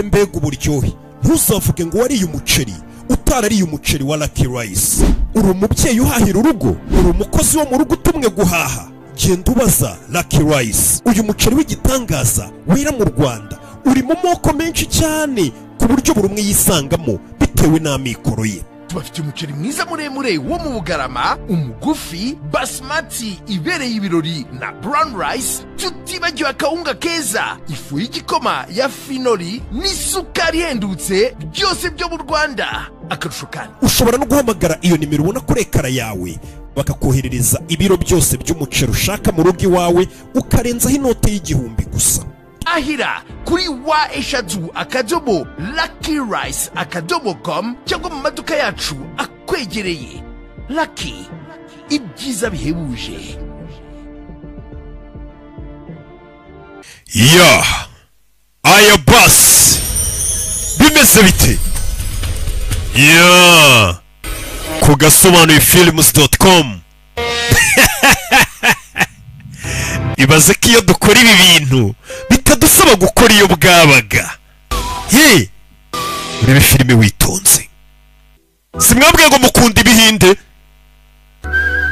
mbega uburyohe ntuzavuge ngo wariye umuceri utarariye umuceri wa Lucky Rice. Uri umubyeyi uhahira urugo, uri umukozi wo mu rugo utumwe guhaha, genda ubaza Lucky Rice. Uyu muceri w'igitangaza wera mu Rwanda uri mu moko menshi cyane ku buryo buri umwe yisangamo bitewe n'amikoro ye. Tubafite umuceri mwiza muremure wo mu Bugarama, umugufi, basmati ibereye ibirori na brown rice, tutibagiwe akawunga keza, ifu y'igikoma ya finoli n'isukari ihendutse, byose byo mu Rwanda. Akarusho kandi ushobora no guhamagara iyo nimero ubona kuri ekara yawe bakakoherereza ibiro byose by'umuceri ushaka mu rugo iwawe ukarenzaho inote y'igihumbi gusa. Ahira kuri wa@luckyrice.com cyangwa mu maduka yacu akwegereye. Lucky, ibyiza bihebuje. Aya bus bimeze bite? Ku gasobanuye films.com. Ibaze ko iyo dukora ibi bintu bitadusaba gukora iyo bwabaga. Urebe filime witonze. Simwabwiye ngo mukunda ibihinde?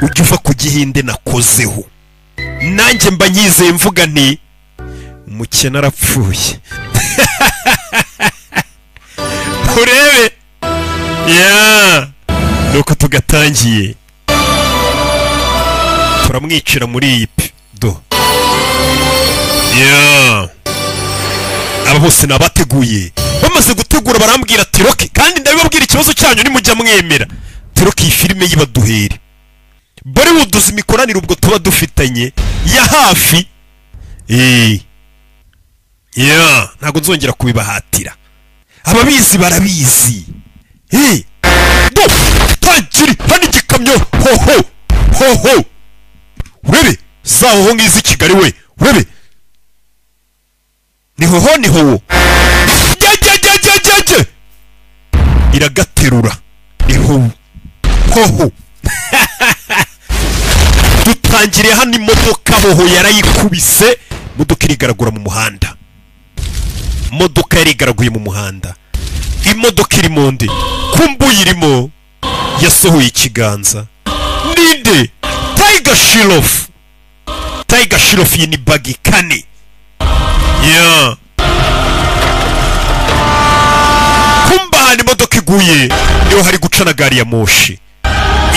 Ujya uva ku gihinde nakozeho. Nanjye mba nyizeye mvuga nti umukene arapfuye. Urebe. Nuko tugatangiye. Turamwicira muri iyi do. Aba bose nabateguye. Bamaze gutegura barambwira ati Rocky, kandi ndabibabwira ikibazo cyanyu nimujya mwemera. Rocky iyi filime yibaduhere. Bollywood imikoranire ubwo tuba dufitanye ya hafi. Ntago nzongera kubibahatira. Ababizi barabizi. Do tangiri hani gikamyo. Ho. Urebe zaho ngizi Kigali we. Urebe. Ni hoho. Je. Iragaterura. Ni ho. Dutangiriye hano imodoka hoho yarayikubise. Modoka irigaragura mu muhanda. Modoka yarigaraguye mu muhanda. Imodoka iri monde. Kumbuye irimo. Yasohoye ikiganza. Ninde? Tiger Shroff yini bagi kane. Kumbahana imodoka iguye niho hari gucana gari ya moshi.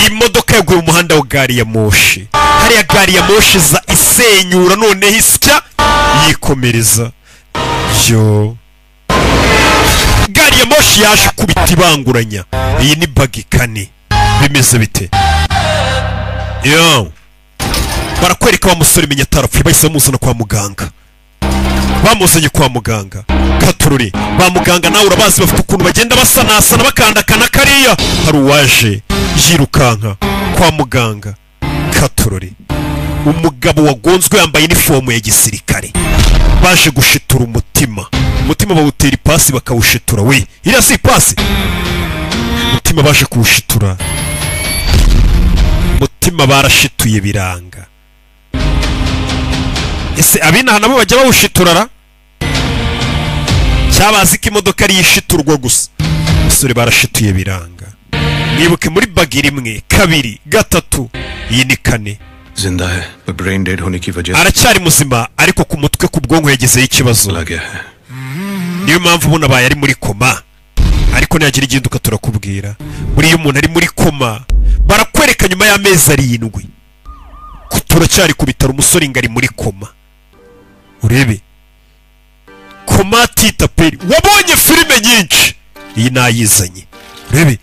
Imodoka yaguye mu muhanda wa gari ya moshi. Hariya gari ya moshi za isenyura none hisya yikomereza. Gari ya moshi yaje kubita ibanguranya. Iyi ni bagi kane. Bimeze bite? Barakwereka wa musore menya tarapfuye bahise bamuzana kwa muganga. Bamuzanye kwa muganga. Katururi ba muganga nawe urabazi bafite ukuntu bagenda basanasana bakandakana kariya. Hari uwaje yirukanka kwa muganga. Katururi umugabo wagonzwe yambaye uniform ya gisirikare. Baje gushitura umutima bawutera ipasi bakawushitura. We iriya si ipasi. Umutima baje kuwushitura. Umutima barashituye biranga. Ese abina nabo bajya bawushiturara? Cyabazi ko imodoka ari yishiturwa gusa. Basore barashituye biranga. Nibuke muri bagiri imwe, kabiri, gatatu, iyi ni kane. जिंदा है पर brain dead होने की वजह से aracyari muzima ariko ku mutwe ku bwonko yagizeho ikibazo. Niyo mpamvu ubona baye ari muri koma. Ariko ntiyagira iginduka turakubwira. Muri iyo umuntu ari muri koma barakwereka nyuma y'amezi 7. Turacyari ku bitaro umusore ngari muri koma. Urebe koma tita peri. Wabonye filime nyinshi iyi nayizanye. Urebe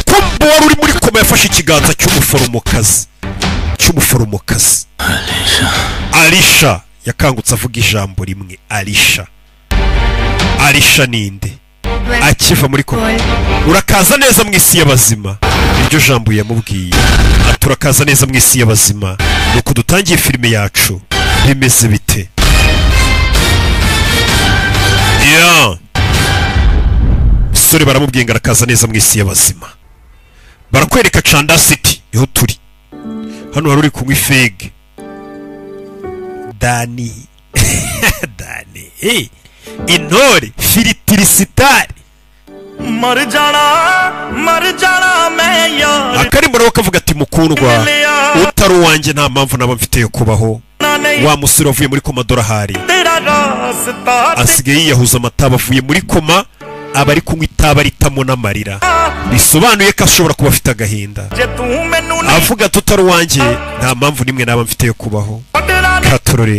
kumbo wari uri muri koma yafashe ikiganza cy'umuforomokazi. Alisha yakangutse avuga ijambo rimwe. Alisha ninde? Akiva muri koma. Urakaza neza mu isi y'abazima. Iryo jambo yamubwiye. Turakaza neza mu isi y'abazima. Nuko dutangiye filime yacu. Bimeze bite? Sore baramubwiye ngo arakaza neza mu isi y'abazima. Barakwereka Chanda City niho turi. hano hari uri kunywa ifege Dani Dani intore filitirisitari marjana मैं यार akarimbo nawe kavuga ati mukundwa utari uwanjye nta mpamvu naba mfite yo kubaho wa musore wavuye muri koma dorahari asigaye yiyahuza amataba avuye muri koma aba ari kunywa itaba ritamo n'amarira bisobanuye ko ashobora kuba afite agahinda avuga ati utari uwanjye nta mpamvu nimwe naba mfite yo kubaho katurore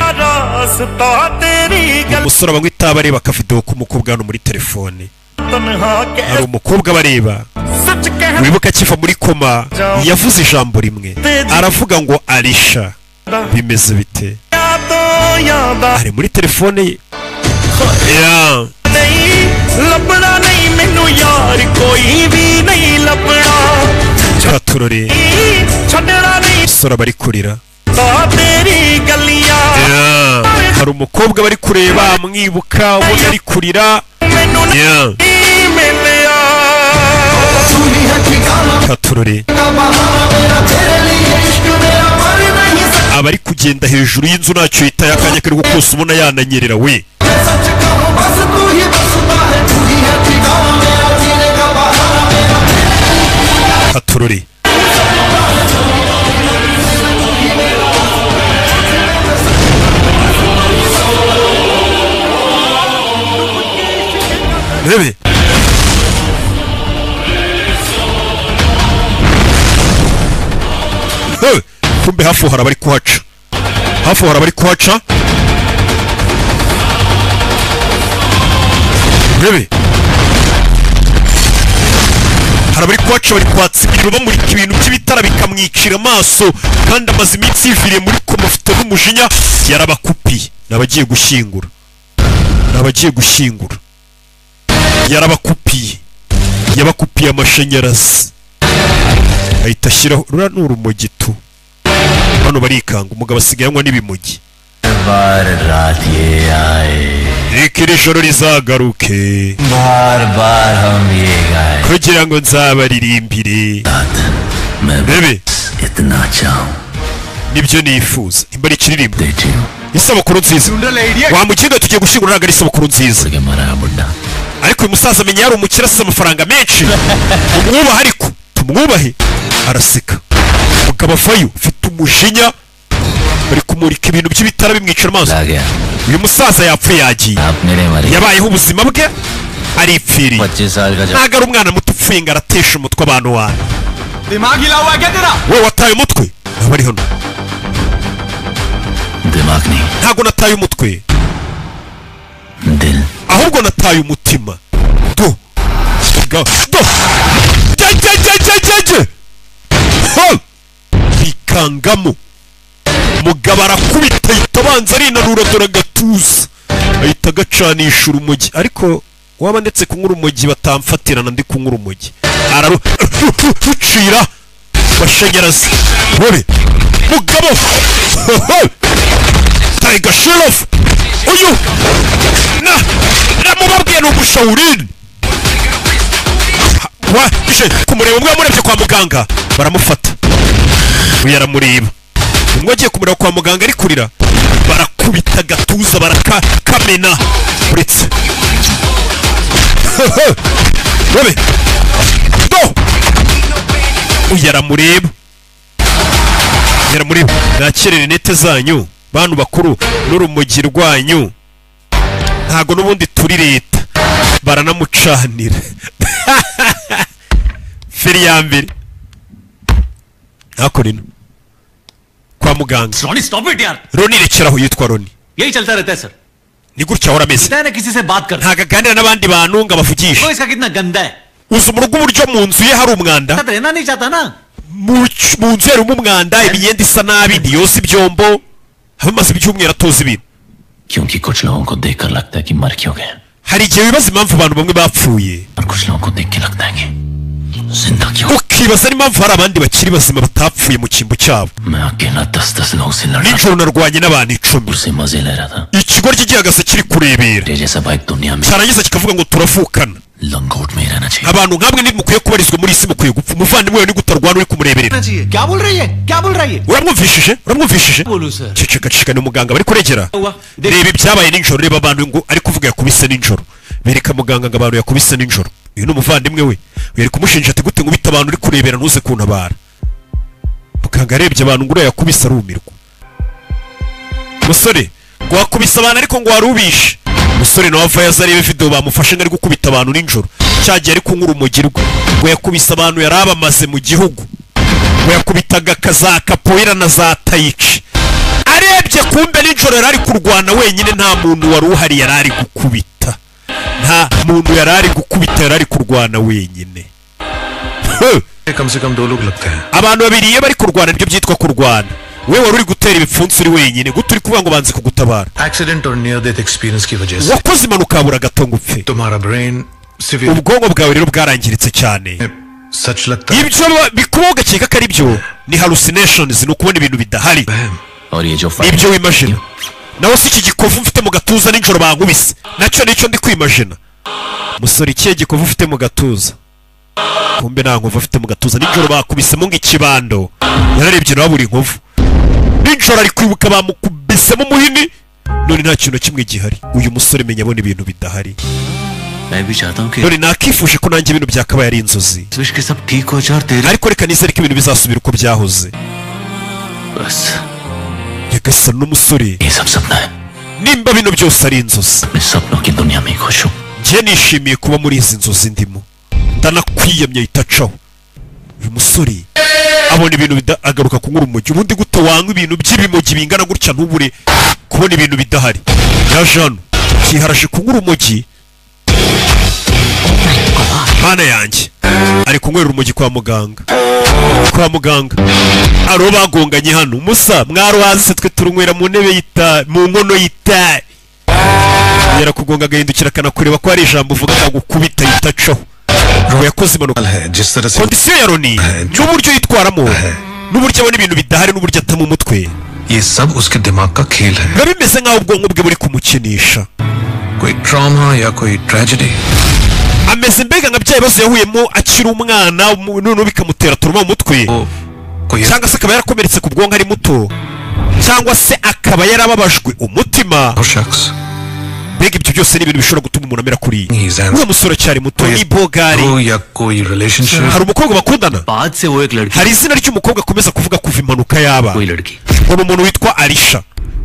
umusore abanywa itaba areba akavidewo k'umukobwa hano muri telefone hari umukobwa bareba wibuka akiva muri koma yavuze ijambo rimwe aravuga ngo Alisha bimeze bite ari muri telefone ye katurore sora bari kurira hari umukobwa bari kureba amwibuka ubona ari kurira katurore abari kugenda hejuru y'inzu ntacyo yitaye akanya kari gukusa ubona yananyerera we katurore bebe kumbe hafi hari abari kuhaca bebe hari abari kuhaca bari kwatsa ibintu bamurika ibintu by'ibitara bikamwicira amaso kandi amaze iminsi yiviriye muri koma afite n'umujinya yarabakupiye n'abagiye gushyingura yarabakupiye yabakupiye amashanyarazi ahita ashyiraho rura n'urumogi tu hano barikanga umugabo asigaye anywa n'ibimogi reka iri joro rizagaruke kugira ngo nzabaririmbire bebe nibyo nifuza imbari ikiririmbo isabukuru nziza wamukinga tugiye gushyingura ntabwo ari isabukuru nziza ariko uyu musaza amenya yari umukire asize amafaranga menshi umwubahe ariko tumwubahe araseka umugabo avayo ufite umujinya bari kumurika ibintu by'ibitara bimwicira amaso uyu musaza yapfuye yagiye yabayeho ubuzima bwe aripfiriye ntabwo ari umwana muto upfuye ngo aratesha umutwe abantu wawe wowe wataye umutwe ntabwo ari hano ntabwo nataye umutwe ahubwo nataye umutima bikangamo mugabo arakubita ahita abanza arinanura dore agatuza ahita agacanisha urumogi ariko waba ndetse kunywa urumogi batamfatirana ndi kunywa urumogi ararucira mashanyarazi wowe mugabo Tiger Sheriff uyu namubabwiye ni umushawurini ije kumureba umwe yamurebye kwa muganga baramufata uyu aramureba umwe agiye kumureba kwa muganga ari kurira barakubita agatuza barakamena uretse wowe uyu aramureba nakire rinete zanyu bantu bakuru n'urumogi rwanyu ntago n'ubundi turi leta baranamucanira feri ya mbere ntako rino kwa muganga Roni rekeraho yitwa Roni ni gutya ahora ameze ntago aganira n'abandi bantu ngo abavugishe uzi mu rugo uburyo mu nzu ye hari umwanda mu nzu harimo umwanda imyenda isa nabi ntiyose ibyombo hamaze ibyumweru atoza ibintu hari igihe wibaza impamvu abantu bamwe bapfuye ukibaza n'impamvu hari abandi bakiri bazima batapfuye mu cyimbo cyabo nijoro narwanye n'abantu 10 ikigo ry'igihagaze kiri kurebera cyarangiza kikavuga ngo turavukana लंगोट में रहना चाहिए abantu nkamwe nimukwiye kubarizwa muri isi mukwiye gupfa umuvandimwe wawe nigutarwana uri kumureberera क्या बोल रही है क्या बोल रही है uramwumvishije बोलू sir ceceka ni muganga bari kuregera reba ibyabaye nijoro reba abantu ngo ari kuvuga yakubise nijoro bereka muganga ngo abantu yakubise nijoro uyu ni umuvandimwe we yari kumushinja ati gute ngubita abantu uri kurebera ntuze kuntabara muganga arebye abantu ngo yakubise arumirwa musore ngo wakubise abantu ariko ngo warubishe umusore nawe ava yaza arebe video bamufashe ngari gukubita abantu nijoro cyagiye ari kunkura umugirwa ngo yakubise abantu yari abamaze mu gihugu ngo yakubitaga kaza kapoira na za tayici arebye kumbe nijoro yari ari kurwana wenyine nta muntu wari uhari yari ari gukubita nta muntu yari ari gukubita yari ari kurwana wenyine कम से कम 2 लोग लगते हैं abantu babiri iyo bari kurwana nibyo byitwa kurwana we wari uri gutera ibipfunsi uri wenyine gute uri kuvuga ngo banze kugutabara accident और near death experience की वजह से wakoze impanuka habura gato ngo upfe तुम्हारा brain severe ubwonko bwawe rero bwarangiritse cyane सच लगता है ibyo bikubaho ugakeka ko ari byo ni hallucinations ni ukubona ibintu bidahari और ये जो nibyo wimagine nawe si iki gikovu mfite mu gatuza nijoro bankubise nacyo nicyo ndi kwimagina musore ikihe gikovu ufite mu gatuza kumbe nta nkovu afite mu gatuza nijoro bakubisemo nk'ikibando yararebye nawe buri nkovu nijoro ari kwibuka bamukubisemo umuhini none nta kintu kimwe gihari uyu musore menya abona ibintu bidahari मैं भी चाहता हूँ कि none nakifuje ko nanjye ibintu byakabaye ari inzozi wish के सब ठीक हो जाए और तेरे ariko reka nizere ko ibintu bizasubira uko byahoze बस nyagasani n'umusore ये सब सपना है nimba bino byose ari inzozi मैं सपनों की दुनिया में खुश हूँ njye nishimiye kuba muri izi nzozi ndimo ndanakwiyamye itacaho uyu musore abona ibintu agaruka kunyura umugi ubundi gute wanywa ibintu by'ibimogi bingana gutya ntubure kubona ibintu bidahari yaje hano kiharashe kunyura umugi mana yanjye ari kunywera urumogi kwa muganga aro bagonganye hano umusa mwaruhaze twe turunywera mu ntebe mu nkono y'itabi yarakugonga agahindukira akanakureba ko hari ijambo uvuga akagukubita yitacaho ngo yakoze impanuka kondisiyo ya Roni n'uburyo yitwaramo n'uburyo abona ibintu bidahari n'uburyo atama umutwe ये सब उसके दिमाग का खेल है biba bimeze nk'aho ubwonko bwe buri kumukinisha कोई ट्रॉमा या कोई tragedy ameze mbega nka bya bibazo yahuyemo akiri umwana noneho bikamutera turuma mu mutwe cyangwa se akaba yarakomeretse ku bwonko ari muto cyangwa se akaba yarababajwe umutima mbega ibyo byose ni ibintu bishobora gutuma umuntu amera kuri uwo musore cyari muto ni bogari hari umukobwa bakundana hari izina ry'umukobwa akomeza kuvuga kuva impanuka yaba ngo ni umuntu witwa Alisha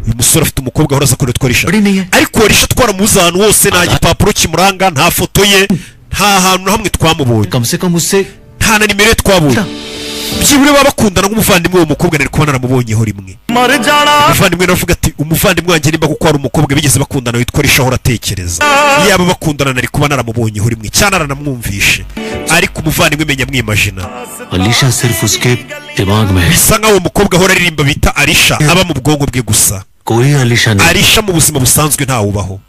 uyu musore afite umukobwa ahora aza kuri witwa Alisha ariko Alisha twaramuzi ahantu hose nta gipapuro kimuranga nta foto ye nta hantu na hamwe twamubonye nta na nimero ye twabonye byibure baba bakundana nk'umuvandimwe w'uwo mukobwa nari kuba naramubonyeho rimwe umuvandimwe navuga ati umuvandimwe wanjye nimba kuko hari umukobwa bigeze bakundana witwa Alisha ahora atekereza yaba bakundana nari kuba naramubonyeho rimwe cyane aranamwumvishe ariko umuvandimwe menya mwimagina Alisha सिर्फ उसके दिमाग में है bisa nk'aho umukobwa ahora aririmba bita Alisha aba mu bwonko bwe gusa कोई Alisha नहीं Alisha mu buzima busanzwe ntawubaho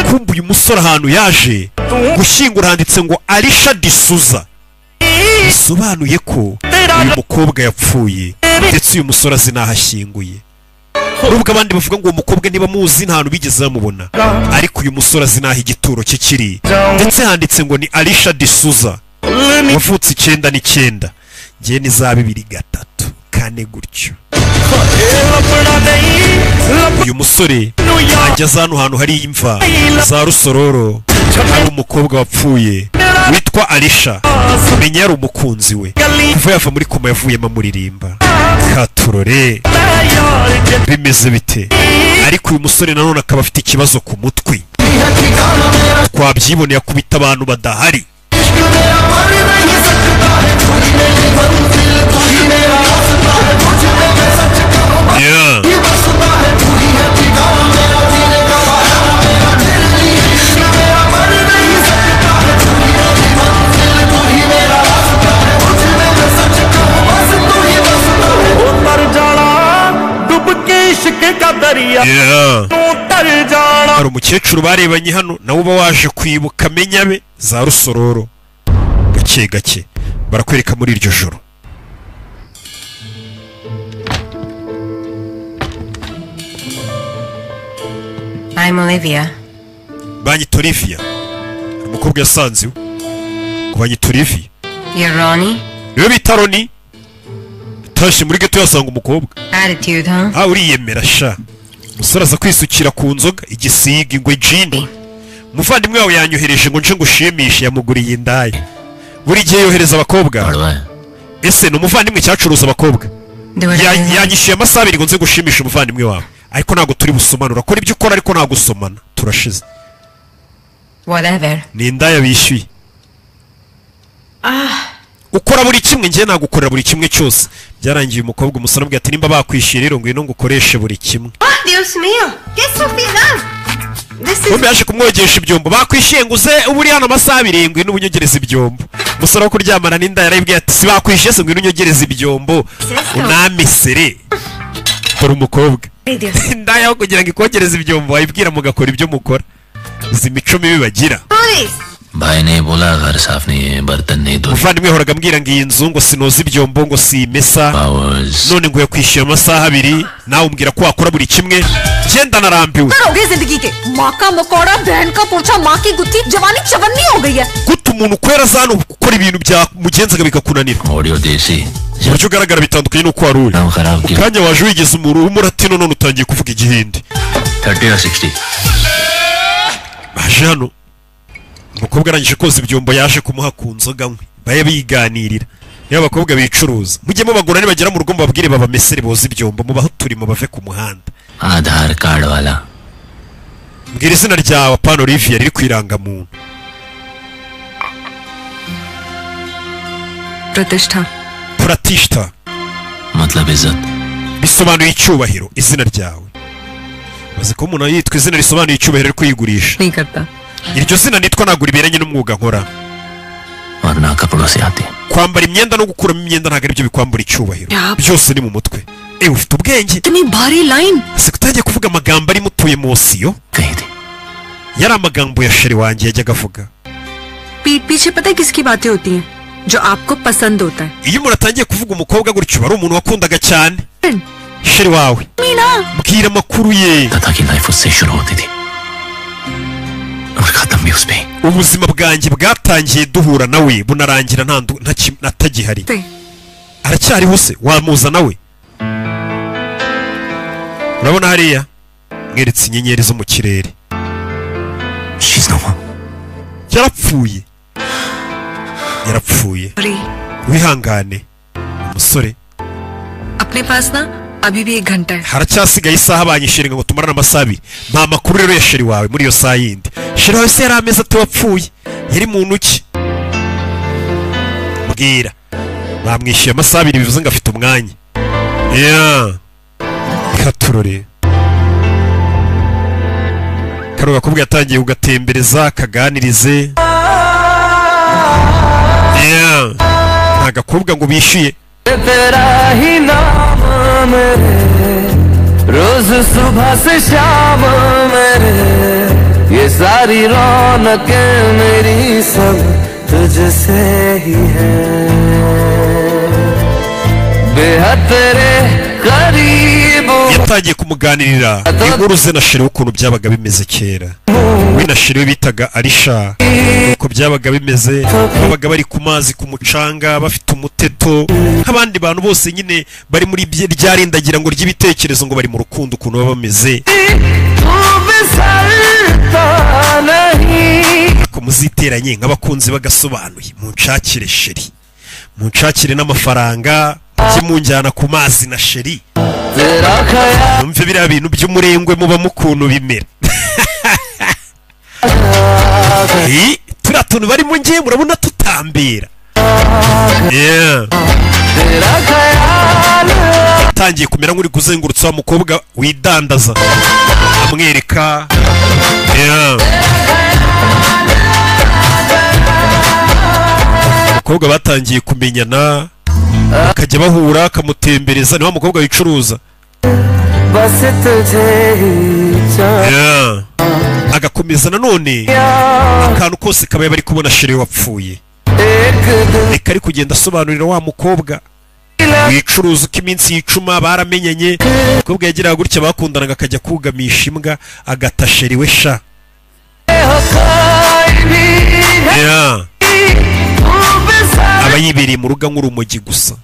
kumva uyu musore ahantu yaje gushyingura handitse ngo Alisha D'Souza bisobanuye ko uyu mukobwa yapfuye ndetse uyu musore azi n'aho ashyinguye nubwo abandi bavuga ngo uwo mukobwa niba muzi nta hantu bigeze bamubona ariko uyu musore azi n'aho igituro cye kiri ndetse handitse ngo ni Alisha D'Souza wavutse 9 ngiye ni za 2 4 gutyo uyu musore ageze hano hantu hari imva za Rusororo hari umukobwa wapfuye witwa Alisha menya yari umukunzi we kuva yava muri koma yavuyemo amuririmba katurore bimeze bite ariko uyu musore nanone akaba afite ikibazo ku mutwe twabyiboneye akubita abantu badahari yeah. hari umukecuru barebanye hano nawe uba waje kwibuka amenya be za Rusororo gake gake barakwereka muri iryo joro I'm Olivia. banyita Olivia umukobwa yasanze iwe kubanyita Olivier You're Ronnie? niwe bita Ronnie tashe muri geto yasanga umukobwa Attitude, huh? uriyemera sha umusore aza kwisukira ku nzoga igisiga ingwe jini umuvandimwe wawe yanyohereje ngo nje ngushimishe yamuguriye indaya buri gihe yohereza abakobwa पड़वा है ese ni umuvandimwe cyacuruza abakobwa yanyishyuye amasaha 2 ngo nze gushimisha umuvandimwe wawe ariko ntabwo turi busomanura kora ibyo ukora ariko ntabwo usomana turashize Whatever. ni indaya bishyuye ukora buri kimwe ngiye nagukorera buri kimwe cyose byarangiye umukobwa umusore ambwiye ati nimba bakwishyuye rero ngwino ngukoreshe buri kimwe Dios mío, ¿qué estupidez? Bombe yaje kumwogesha ibyombo bakwishyuye ngo uze uburi hano amasaha 2 ngwino unyogereza ibyombo umusore wo kuryamana n'inda yarabwiye ati si bakwishyuye se ngwino unyogereza ibyombo unamesere dore umukobwa inda yaho kugira ngo ikogereze ibyombo wayibwira mugakora ibyo mukora izi mico mibi bagira भाई ने बोला घर साफ नहीं है बर्तन नहीं धो umuvandimwe yahoraga ambwira ngo iyi nzu ngo sinoza ibyombo ngo simesa none ngo yakwishyuye amasaha 2 nawe umbwira ko wakora buri kimwe genda narambiwe करोगे जिंदगी के माँ का मकोड़ा बहन का पोछा माँ की गुत्थी जवानी चवन्नी हो गई है guta umuntu kwera zano gukora ibintu bya mugenzaga bikakunanira audio देसी uburyo ugaragara bitandukanye n'uko wari uri नाम खराब किया ukanya waje wigeze umuru w'umuratino none utangiye kuvuga igihindi 30 और 60 baje hano umukobwa arangije koza ibyombo yaje kumuha ku nzoga nkwe baye biganirira niba abakobwa bicuruza mujyemo bagura nibagera mu rugo mbabwire baba mesere boza ibyombo mubaho turimo bave ku muhanda आधार कार्ड वाला mbwira izina ryawe apana Olivier riri kwiranga muntu प्रतिष्ठा Pratishta मतलब इज्जत bisobanuye icyubahiro izina ryawe baze ko umuntu yitwa izina risobanuye icyubahiro ari kwigurisha नहीं करता iryo zina nitwa ntabwo riberanye n'umwuga nkora और ना कपड़ों से आती kwambara imyenda no gukuramo imyenda ntabwo aribyo bikwambura icyubahiro byose ni mu mutwe ufite ubwenge इतनी भारी line ese kutangiye kuvuga amagambo ari mutuye munsi yo कही थी yari amagambo ya sheri wanjye yajyaga avuga पीठ पीछे पता है किसकी बातें होती हैं जो आपको पसंद होता है iyo umuntu atangiye kuvuga umukobwa gutyo ari umuntu wakundaga cyane sheri wawe Meena mbwira amakuru ye तथा की लाइफ उससे शुरू होती थी और खत्म भी उस पे ubuzima bwanjye bwatangiye duhura nawe bunarangira natagihari aracyariho se wamuza nawe urabona hariya mweretse inyenyeri zo mu kirere yarapfuye wihangane umusore अपने पास ना अभी भी 1 घंटा है haracyasigaye isaha banyishyira ngo tumarane amasaha 2 nta makuru rero ya sheri wawe muri iyo saa yindi sheri wawe se yari ameze ati wapfuye yari muntu ki mbwira bamwishyuye amasaha 2 bivuze ngo afite umwanya katurore karo gakobwa yatangiye kugatembereza kaganirize nta gakobwa ngo bishyuye तेरा ही नाम मेरे रोज सुबह से शाम मेरे ये सारी रौनकें मेरी सब तुझसे ही है बेहद तेरे करीब yatangiye kumuganirira inkuru ze na sheri ukuntu byabaga bimeze kera we na sheri bitaga Arisha uko byabaga bimeze babaga bari ku mazi ku mucanga bafite umuteto nk'abandi bantu bose nyine bari muri ryarindagira ngo ry'ibitekerezo ngo bari mu rukundo ukuntu baba bameze ako muziteranye nk'abakunzi bagasobanuye munshakire sheri munshakire n'amafaranga kimunjyana ku mazi na sheri numve biriya bintu by'umurengwe muba mukuntu bimera turiya tuntu barimo ngiye murabona tutambira yatangiye kumera nk'uri kuzengurutsa wa mukobwa widandaza amwereka abakobwa batangiye kumenyana bakajya bahura akamutembereza ni wa mukobwa wicuruza agakomeza nanone akantu kose kabaye bari kubona sheri wapfuye reka ari kugenda asobanurira wa mukobwa wicuruza uko iminsi yicuma baramenyanye umukobwa yagiraga gutya bakundanaga akajya kugamisha imbwa agata sheri we sha aba yibereye mu rugo nk'urumogi gusa.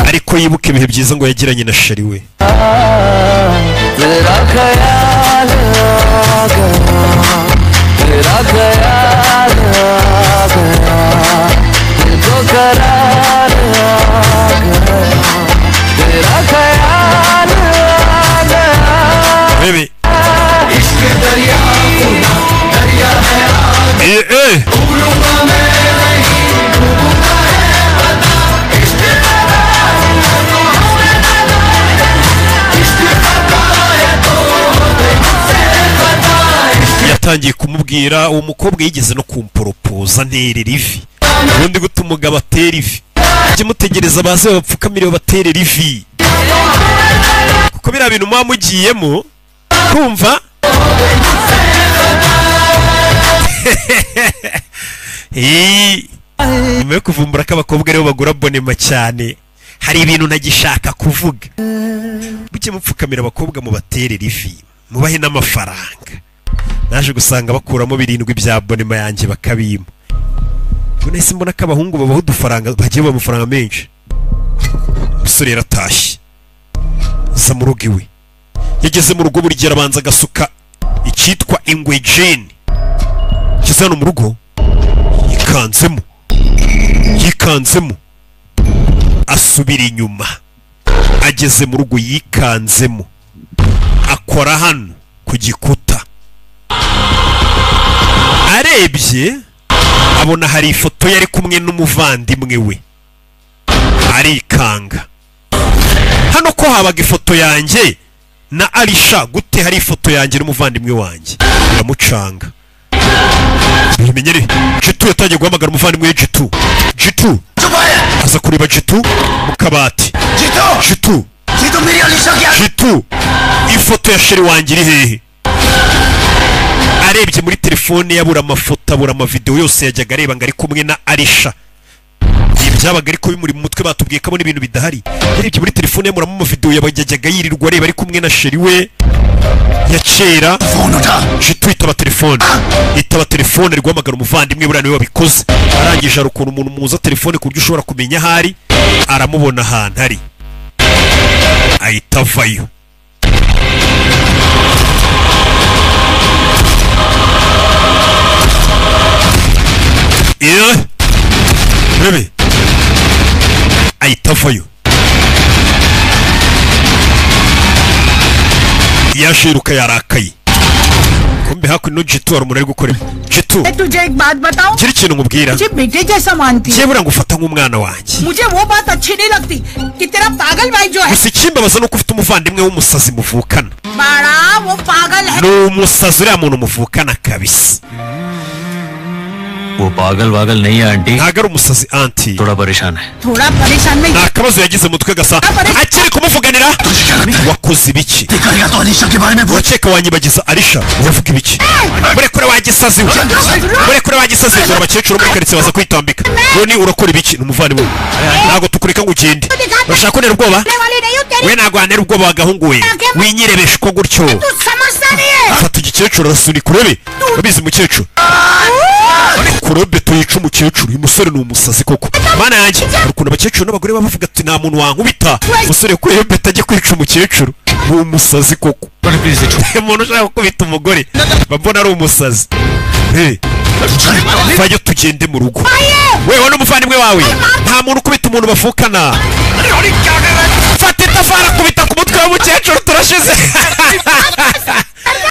ariko yibuka ibihe byiza ngo yagiranye na sheri we. Baby. yatangiye kumubwira uwo mukobwa yigeze no kumporopoza nterera ivi. ubundi gute umugabo atera ivi? ujye mutegereza baze babapfukamire babatera ivi, kuko biriya bintu muba mugiyemo kumva. nyuma yo kuvumbura ko abakobwa aribo bagura bonema cyane, hari ibintu nagishaka kuvuga. mujye mupfukamira abakobwa mubaterera ivi, mubahe n'amafaranga. naje gusanga bakuramo 7 bya bonema yanjye bakabima. nahise mbona ko abahungu babaho udufaranga, bagiye baba amafaranga menshi. umusore yaratashye aza mu rugo iwe. yageze mu rugo buri gihe arabanza agasuka icyitwa ingwe jane. kiza hano mu rugo yikanzemo asubira inyuma. ageze mu rugo yikanzemo akora hano ku gikuta. arebye abona hari ifoto yari kumwe n'umuvandimwe we, arikanga. hano ko habaga ifoto yanjye na Alisha, gute hari ifoto yanjye n'umuvandimwe wanjye? biramucanga. bimenyere Jitu yatangiye guhamagara umuvandimwe we Jitu. aza kureba Jitu mu kabati. Jitu, ifoto ya sheri wanjye iri hehe? arebye muri telefone yabura amafoto, abura amavideo yose yajyaga areba ngo ari kumwe na Alisha. byabaga ariko bimuri mu mutwe, batubwiye ko abona ibintu bidahari. yarebye muri telefone yamuramo amavideo yabajyaga yirirwa areba ari kumwe na sheri we ya kera. Jitu itaba telefone ari guhamagara umuvandimwe buriya niwe wabikoze. arangije arukuna umuntu muza telefone ku buryo ushobora kumenya ahari, aramubona ahantu ari, ahita avayo. Bebe ahita avayo. yashiruka yarakaye. kumbe hakuno Jitu hari umuntu ari gukora. Jitu, तुझे एक बात बताऊं? kiri kintu nkubwira, मुझे बेटे जैसा मानती है। cyebura ngufata nk'umwana wanjye. मुझे वो बात अच्छी नहीं लगती कि तेरा पागल भाई जो है। gusa ikimbabaza nuko ufite umuvandimwe w'umusazi muvukana. बड़ा वो पागल है। ni umusazi uriya muntu muvukana kabisa. वो पागल नहीं है aunty, ntago ari umusazi anti. थोड़ा परेशान है। थोड़ा परेशान नहीं। nta kabazo yagize mu mutwe gasa akiri kumuvuganira. wakoze ibiki? urakeka wanyibagiza Alisha? uravuga ibiki? murekure wagisazi we, murekure wagisazi. dore abakecuru muri karitsiye baza kwitambika. none urakora ibiki? ni umuvandimwe. ntago tukureka ngo ugende. urashaka kunera ubwoba? we ntago wanera ubwoba wagahungu we, winyirebesha uko gutyo. fata igikecuru arasunika urebe. urabizi mukecuru kurobe tuyica umukecuru. uyu musore ni umusazi koko. mana yanjye, ukuntu abakecuru n'abagore baba bavuga ati nta muntu wankubita. umusore kuri iyo beta ajya kwica umukecuru, ni umusazi koko. umuntu ushaka gukubita umugore babona ari umusazi. vayo tugende mu rugo. wewe n'umuvandimwe wawe nta muntu ukubita umuntu bavukana. fata itafari akubita ku mutwe w'umukecuru. turashize.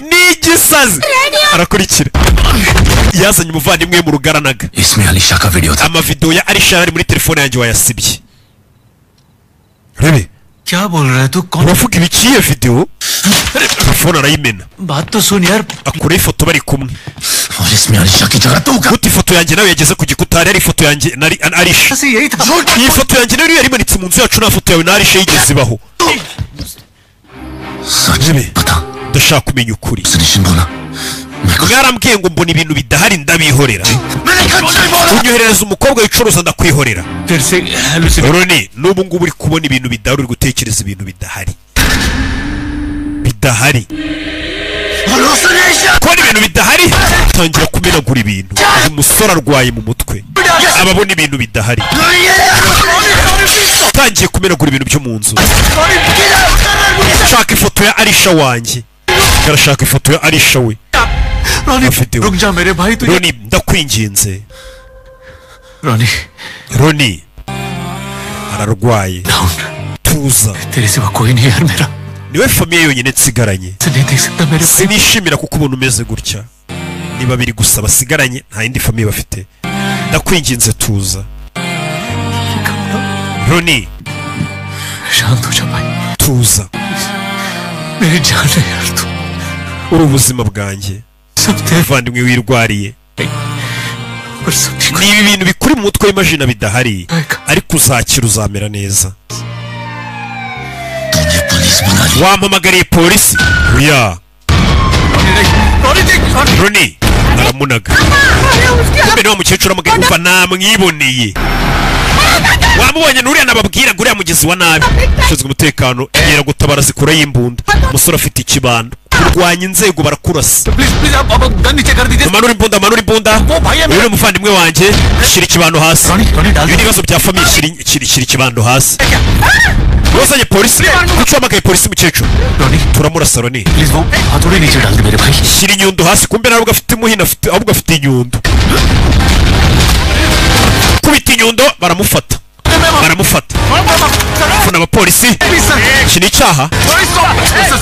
ni igisazi. arakurikira. yazanye umuvandimwe mu rugaranaga. इसमें अलीशा का वीडियो था। amavideo ya Alisha ari muri telefone yanjye wayasibye. rebe क्या बोल रहा है तू? कौन? uravuga ibiki? iyo video telefone arayimena. बात तो सुन यार। akora ifoto bari kumwe. और इसमें अलीशा की जगह तू का? guti ifoto yanjye nawe yageze ku gikuta. ari ifoto yanjye na Alisha. यही था। iyi foto yanjye nawe yari imanitse mu nzu yacu. na foto yawe na Alisha yigeze ibaho. सच बता। ndashaka kumenya ukuri. सनीशन बोला। mwarambwiye ngo mbona ibintu bidahari ndabihorera. unyoherereza umukobwa wicuruza ndakwihorera. Roni, n'ubu ngubu uri kubona ibintu bidahari, uri gutekereza ibintu bidahari. kubona ibintu bidahari tangira kumenagura ibintu. uyu musore arwaye mu mutwe ababona ibintu bidahari tangiye kumenagura ibintu byo mu nzu. shaka ifoto ya Alisha wanjye. Garashaka ifoto ya Alisha we. रुक जा मेरे भाई तुझे Roni ndakwinginze. Roni ararwaye. Tuza. तेरे सिवा कोई नहीं यार मेरा. Niwe famiye yonyine nsigaranye. Sinishimira kuko ubuntu umeze gutya. Ni babiri gusa basigaranye nta yindi famiye bafite. Ndakwinginze tuza. Roni शांत हो जा भाई. tuza. मेरी जान है यार तू. uri ubuzima bwanjye. Muvandimwe wirwariye. Ni ibi bintu bikuri mu mutwe w'imajina bidahari ariko uzakira uzamera neza. wampamagariye polisi. oya Roni aramunaga. kumbe niwa mukecuru amagaye umva namwiboneye. wamubonye nuriya nababwira ngo uriya mugezi wa nabi. ushinzwe umutekano yera gutabara zikura y'imbunda. umusore afite ikibando kurwanya inzego barakurasa. manura imbunda manura imbunda. uyu ni umuvandimwe wanjye. shyira ikibando hasi. ibi ni ibibazo bya famiye. shyira ikibando hasi. wazanye polisi kuko wamagaye polisi mukecuru. turamurasa Roni. shyira inyundo hasi. kumbe ntabwo afite umuhini ahubwo afite inyundo. kubita inyundo baramufata. funa abapolisi. iki ni icyaha.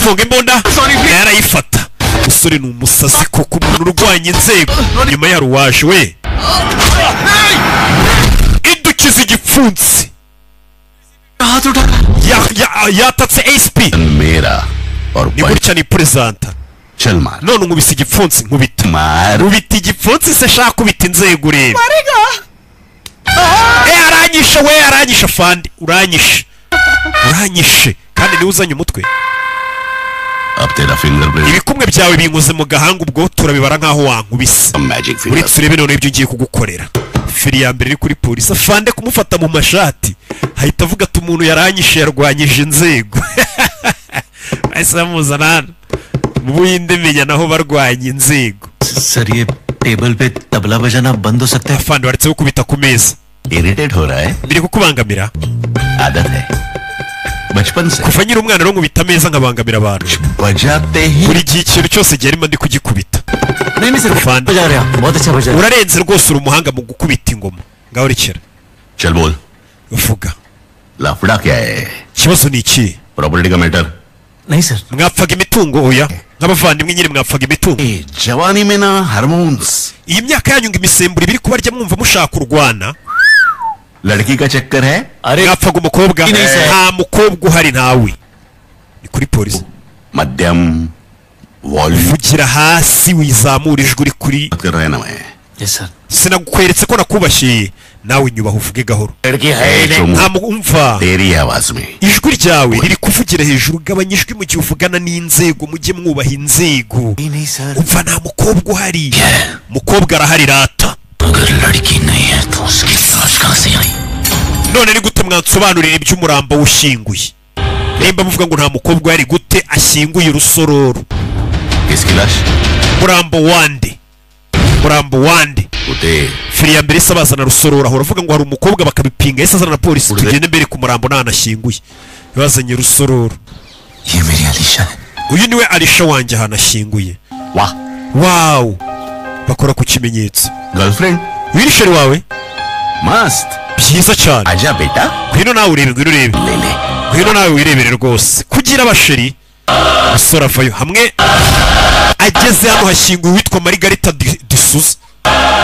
funga imbunda nayo arayifata. umusore ni umusazi kuko umuntu urwanya inzego. nyuma ya ruwaje we idukiza igipfunsi. yatatse ASP. ni gutya ni perezanta. none nkubise igipfunsi nkubita. nkubita igipfunsi se shaka kubita inzego urebe. aranyishe we aranyishe fandi. uranyishe kandi niwe uzanye umutwe. ibikumwe byawe binkoze mu gahanga ubwo turabibara nkaho wankubise. uretse urebe none ibyo ngiye kugukorera. feri ya mbere iri kuri polisi. afande kumufata mu mashati hahita avuga ati umuntu yaranyishe yarwanyije inzego. bahise bamuzana hano mu Buhinde menya naho barwanya inzego. Sir ये टेबल पे तबला बजाना बंद हो सकता है. afande waretse gukubita ku meza. Irritate हो रहा है. biri kukubangamira. आदत है बचपन से. kuva nyiri umwana rero nkubita ameza nkabangamira abantu. बजाते ही buri gihe ikintu cyose gihe arimo ndi kugikubita. नहीं सर बजा रहे हैं बहुत अच्छा बजा. urarenze rwose uri umuhanga mu gukubita ingoma. ngaho rekera. चल बोल. uvuga. लफड़ा क्या है? ikibazo ni iki? प्रॉपर्टी का मैटर. नहीं sir. mwapfaga imitungo. oya nk'abavandimwe nyine mwapfaga imitungo. जवानी में ना hormones. iyi myaka yanyu ngo imisemburo ibiri kubarya mwumva mushaka kurwana. लड़की का चक्कर है. mwapfaga umukobwa. nta mukobwa uhari ntawe. ni kuri polisi. मध्यम volume vugira hasi wizamura ijwi uri kuri. कर रहे ना मैं. Yes sir. sinagukweretse ko nakubashye nawe nyubaha uvuge gahoro. nta mwumva. तेरी आवाज में ijwi ryawe riri kuvugira hejuru. gabanya ijwi mu gihe uvugana n'inzego. mujye mwubaha inzego. नहीं sir. umva nta mukobwa uhari. mukobwa arahari rata. अगर लड़की नहीं है तो उसकी लाश कहां से आई? none ni gute mwansobanurira iby'umurambo ushyinguye? nimba muvuga ngo nta mukobwa yari gute ashyinguye urusororo? किसकी लाश? murambo wande उते feri ya mbere isa bazana rusororo. aho uravuga ngo hari umukobwa bakabipinga yese azana na polisi. tugende mbere ku murambo ntanashyinguye. bazanye rusororo. ये मेरी अलीशा है. uyu niwe Alisha wanjye ahantu ashyinguye. वाह wow bakora ku kimenyetso. Girlfriend uyu ni sheri wawe? मस्त. byiza cyane. आजा बेटा. ngwino nawe urebe. ngwino nawe wirebere rwose kugira abasheri. umusore avayo hamwe ageze hano hashyinguye uwitwa Margarita D'Souza.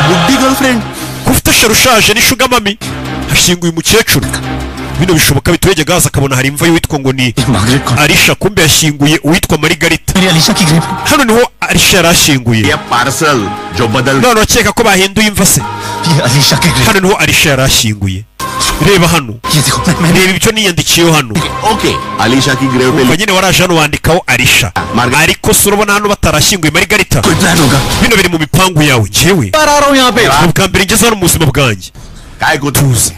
बुड्ढी girlfriend. kufite sheri ushaje ni shuga mami. hashyinguye umukecuru. bino bishoboka bitwegega haza akabona hari imva y'uwitwa ngo ni Alisha. kumbe yashyinguye uwitwa Margarita. मेरी Alisha की grave. hano niho Alisha yari ashyinguye. ये parcel जो बदल. none bakeka ko bahinduye imva se. ये अलीशा की grave. hano niho Alisha yari ashyinguye. reba hano. ये देखो मैं reba ibyo niyandikiyeho hano. Okay Alisha की ग्रेव पे umva nyine waraje hano wandikaho Alisha. ariko se urabona hano batarashyinguye Margarita. कोई प्लान होगा. bino biri mu mipangu yawe. njyewe आ रहा हूं यहां पे. ubwa mbere ngeze hano mu buzima bwanjye. काय को tuzi.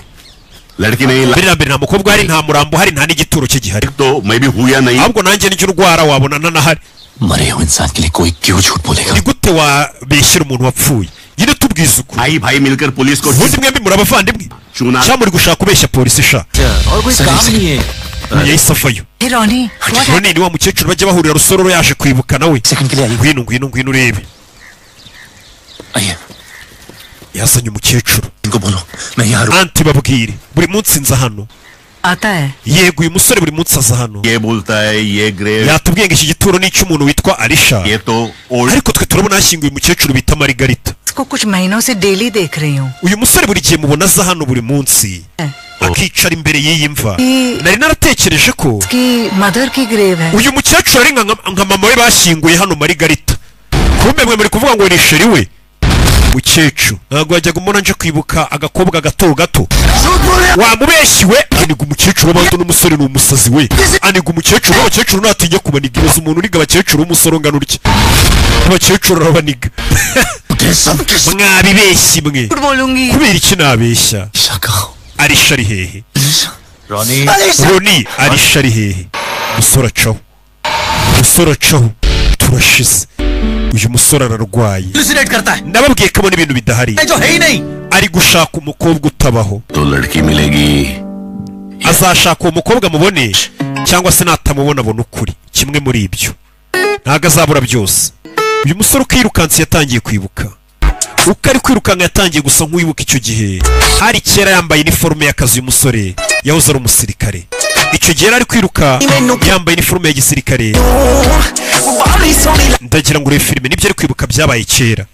लड़की नहीं mbere na mbere nta mukobwa hari nta murambo hari nta n'igituro cye gihari. तो मैं भी हुआ नहीं. ahubwo nanjye n'icyo urwara wabona ntanahari. मरे हुए इंसान के लिए कोई क्यों झूठ बोलेगा? ni gute wabeshyira umuntu wapfuye? nyine tubwize ukuri. भाई मिलकर पुलिस को ubundi mwembi muri abavandimwe cyangwa muri gushaka kubeshya polisi sha? और कोई काम नहीं है। yahise avayo. रोनी Roni ni wa mukecuru bajya bahurira Rusororo yaje kwibuka nawe. Second के लिए आई ngwino urebe. आइए yazanye umukecuru. इनको बोलो मैं यहाँ रुक anti babwire buri munsi nza hano. आता है। yego uyu musore buri munsi aza hano. ये बोलता है ये grave yatubwiye ngo iki gituro ni icy'umuntu witwa Alisha. ये तो old ariko twe turabona hashyinguye umukecuru bita Margarita. इसको कुछ महीनों से डेली देख रही हूँ। uyu musore buri gihe mubona aza hano buri munsi akicara imbere y'iyi mva. nari naratekereje ko इसकी मदर की ग्रेव है। uyu mukecuru ari nka mama we bashyinguye hano Margarita. kumbe mwe muri kuvuga ngo ni sheri we mukecuru. ntabwo wajyaga umbona nje kwibuka agakobwa gato wamubeshyiwe. aniga umukecuru w'abandi n'umusore ni umusazi we. aniga umukecuru w'abakecuru ntatinya kubaniga. ibibazo umuntu uniga abakecuru w'umusore ungana utya. abakecuru arabaniga. mwabibeshyi mwe. बोलूंगी। kubera iki nabeshya? Alisha ari hehe? Roni Alisha ari hehe? musore acaho turashize. uyu musore ararwaye. ndababwiye ko abona ibintu bidahari. ari gushaka umukobwa utabaho. तो लड़की मिलेगी azashaka uwo mukobwa mubone cyangwa se natamubona abona ukuri. kimwe muri ibyo ntabwo azabura byose. uyu musore uko yirukanse yatangiye kwibuka. uko ari kwirukanka yatangiye gusa nk'uwibuka icyo gihe. hari kera yambaye iniforume y'akazi. uyu musore yahoze ari umusirikare. icyo gihe yari ari kwiruka yambaye iniforume ya gisirikare. ndagira ngo urebe filime nibyo ari kwibuka byabaye kera.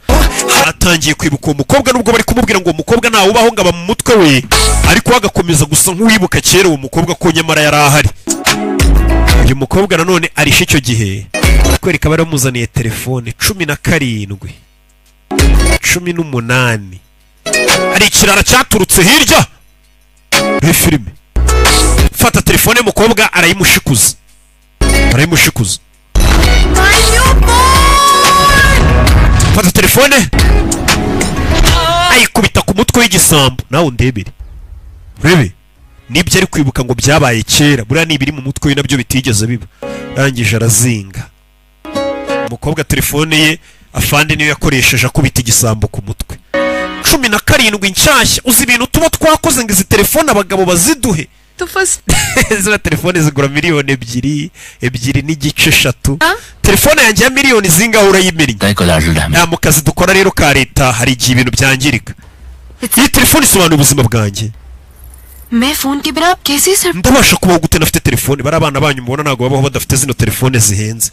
atangiye kwibuka uwo mukobwa nubwo bari kumubwira ngo uwo mukobwa ntawe ubaho ngo aba mu mutwe we, ariko agakomeza gusa nk'uwibuka kera uwo mukobwa ko nyamara yari ahari. uyu mukobwa nanone Alisha icyo gihe kwereka bari bamuzaniye telefone 17 18. hari ikirara cyaturutse hirya. iyi filime fata telefone y'umukobwa arayimushikuza. fata telefone ayikubita ku mutwe w'igisambo. nawe undebere urebe nibyo ari kwibuka ngo byabaye kera. buriya ni ibiri mu mutwe we nabyo bitigeze biba. rangije arazinga umukobwa. telefone ye afande niyo yakoresheje akubita igisambo ku mutwe. 17 nshyashya. uzi ibintu tuba twakoze ngo izi telefone abagabo baziduhe. ziriya telefone zigura miliyoni ebyiri n'igice 3. telefone yanjye ya miliyoni zingaho urayimenya. nta mu kazi dukora rero ka leta hari igihe ibintu byangirika. iyi telefone isobanura ubuzima bwanjye. ndabasha kubaho gute nafite telefone? bari abana banyu mubona ntabwo babaho badafite zino telefone zihenze.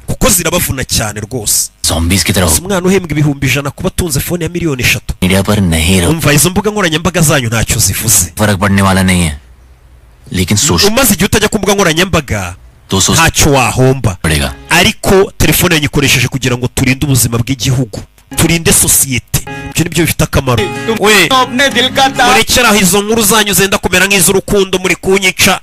kuko zirabavuna cyane rwose. umwana uhembwa ibihumbi 100 kuba atunze fone ya miliyoni 3. umva izo mbuga nkoranyambaga zanyu ntacyo zivuze. umaze igihe utajya ku mbuga nkoranyambaga ntacyo wahomba. ariko telefone yanyikoresheje kugira ngo turinde ubuzima bw'igihugu, turinde sosiyete. ibyo nibyo bifite akamaro. we murekeraho izo nkuru zanyu zenda kumera nk'iz'urukundo muri kunyica.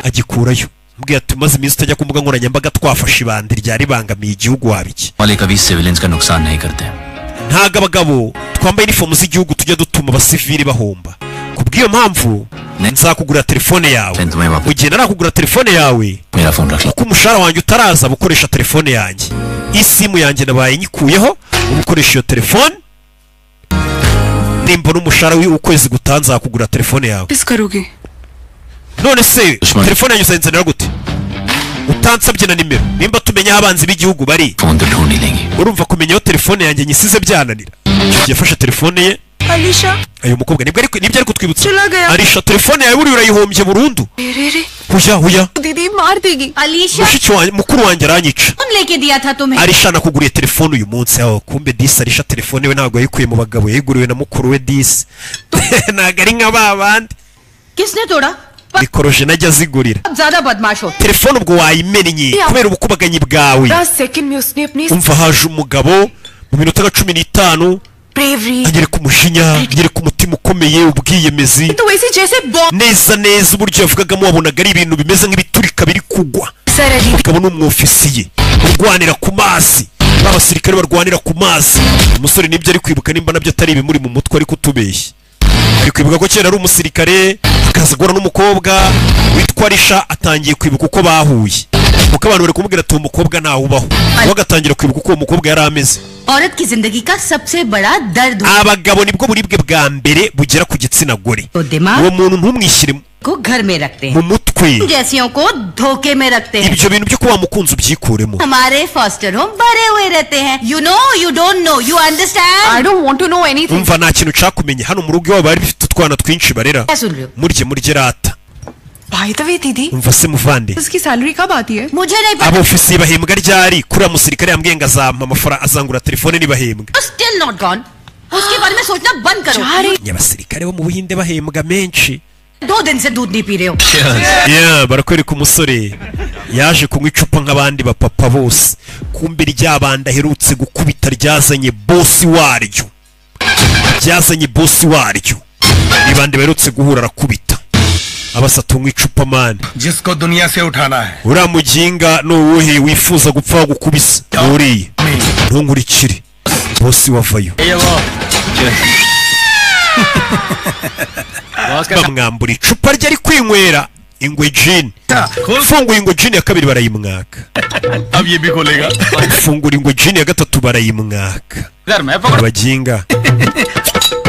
agikurayo mbwiye ati maze iminsi utajya ku mbuga nkoranyambaga twafashe ibandi ryari bangamiye igihugu wabiki. ntago abagabo twambaye inifomu z'igihugu tujya dutuma abasivili bahomba. kubw'iyo mpamvu nzakugura telefone yawe. ugiye narakugura telefone yawe kuko umushahara wanjye utaraza bukoresha telefone yanjye. isimu yanjye nabaye nyikuyeho ubukoresha iyo telefone. nimbona umushahara w'ukwezi gutaha nzakugura telefone yawe. none se telefone yanyu uzayinzanira gute? utansabye na nimero. nimba tumenya aho abanzi b'igihugu bari urumva kumenya aho telefone yanjye nyisize byananira. icyo gihe yafashe telefone ye. Alisha ayo mukobwa nibyo ari kutwibutsa. Alisha telefone yawe buri urayihombye burundu. huya दीदी मार देगी। Alisha mushiki wanjye mukuru wanjye aranyica. कौन लेके दिया था तुम्हें? Alisha nakuguriye telefone uyu munsi. aho kumbe disi Alisha telefone we ntabwo yayikuye mu bagabo, yayiguriwe na mukuru we disi. ntabwo ari nka babandi. किसने तोड़ा? nikoroje najya zigurira. ज़्यादा बदमाश हो। telefone ubwo wayimennye kubera ubukubaganyi bwawe. 10 सेकंड में उसने अपनी umva haje umugabo mu minota 15 anyereka umujinya, anyereka umutima ukomeye, ubwiyemezi neza uburyo yavugagamo wabonaga ari ibintu bimeze nk'ibiturika biri kugwa. ukabona umwofisiye urwanira ku mazi, n'abasirikare barwanira ku mazi. umusore nibyo ari kwibuka, nimba nabyo atari ibimuri mu mutwe ariko utubeshye. ari kwibuka ko kera ari umusirikare akaza guhura n'umukobwa witwa Alisha. atangiye kwibuka uko bahuye. kuko abantu bari kumubwira ati umukobwa ntawe ubaho bagatangira kwibuka uko uwo mukobwa yari ameze औरत की जिंदगी का सबसे बड़ा दर्द abagabo nibwo buribwe bwa mbere bugera ku gitsina gore uwo muntu ntumwishyire को घर में रखते mu mutwe जैसियों को धोखे में रखते हैं ibyo bintu byo kuba mukunzi ubyikuremo हमारे फॉस्टर होम भरे हुए रहते हैं you know you don't know you understand I don't want to know anything umva nta kintu cyakumenye hano mu rugo iwabo bari bifite utwana twinshi barera murye rata By the way दीदी umva se muvande उसकी सैलरी कब आती है मुझे नहीं पता abo ofisi bahembwa ryari kuriya musirikare yambwiye ngo azampa amafaranga azangura telefone nibahembwa still not gone उसके बारे में सोचना बंद करो abasirikare bo mu buhinde bahembwa menshi 2 दिन से दूध नहीं पी रहे हो barakwereka umusore yaje kunywa icupa nk'abandi bapapa bose kumbe ryabanda aherutse gukubita ryazanye bosi waryo ibandi baherutse guhura arakubita abasatunywa icupa mani जिसको दुनिया से उठाना है uriya muginga n'uwuhe wifuza gupfa gukubisa uriye ntungurikire bosi wavayo bamwambura icupa rye ari kwinywera ingwe jini funguye ingwe jini ya kabiri barayimwaka fungura ingwe jini ya gatatu barayimwaka abaginga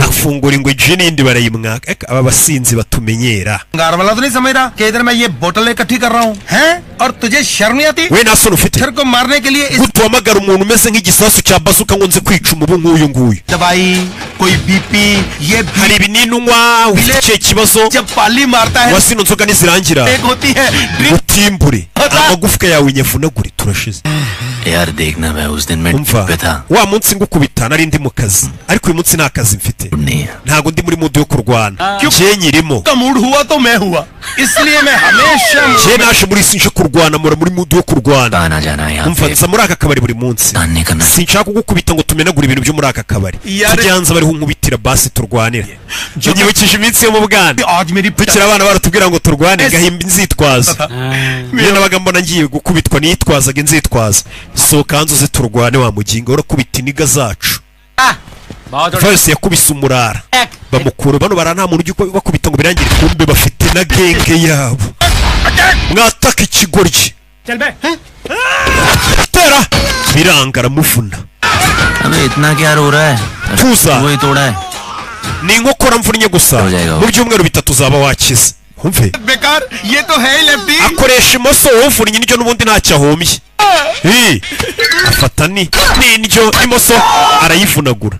afungura ingwe jini yindi barayimwaka aba basinzi batumenyera वाला तो नहीं समझ रहा कि इधर मैं ये बोतल इकट्ठी कर रहा हूँ हैं और तुझे शर्म नहीं आती we nasoni ufite को मारने के लिए gutuhamagara umuntu umeze nk'igisasu cya bazuka ngo nze kwica umubu nk'uyu nguyu दवाई कोई बीपी ये hari ibinini unywa ufite ikihe kibazo जब पाली मारता है wasino nzoga nizirangira एक होती है utimbure amagufwa yawe nyavunagure turashize यार देखना मैं उस दिन में पे था wa munsi ngukubita nari ndi mu kazi ariko uyu munsi nta kazi mfite ntago ndi muri mudu yo kurwana je nyirimo का मूड हुआ तो मैं हुआ इसलिए मैं हमेशा je naje muri sinje kurwana muri mudu yo kurwana आना जाना यहाँ umva nza muri aka kabari buri munsi sinshaka kugukubita ngo tumenagure ibintu byo muri aka kabari tujyanza bari nkubitira basi turwanira nyibukije iminsi yo mu bwana tukira abana baratubwira ngo turwane gahimba inzitwaza iyo nabaga mbona ngiye gukubitwa nitwazaga inzitwaza soka hanze uze turwane wa muginga urakubita iniga zacu Fayose yakubise umurara bamukura bano bara nta muntu ujya bakubita ngo birangire kumbe bafite na genge yabo mwataka ikigoryi tera birangara muvuna अबे इतना क्या रो रहा है tuza वही तोड़ा है ni inkokora mvunnye gusa mu byumweru bitatu uzaba wakize umve बेकार ये तो है lefty akoresha imoso uvunnye n'iryo n'ubundi ntacyo ahombye afata n'indyo imoso arayivunagura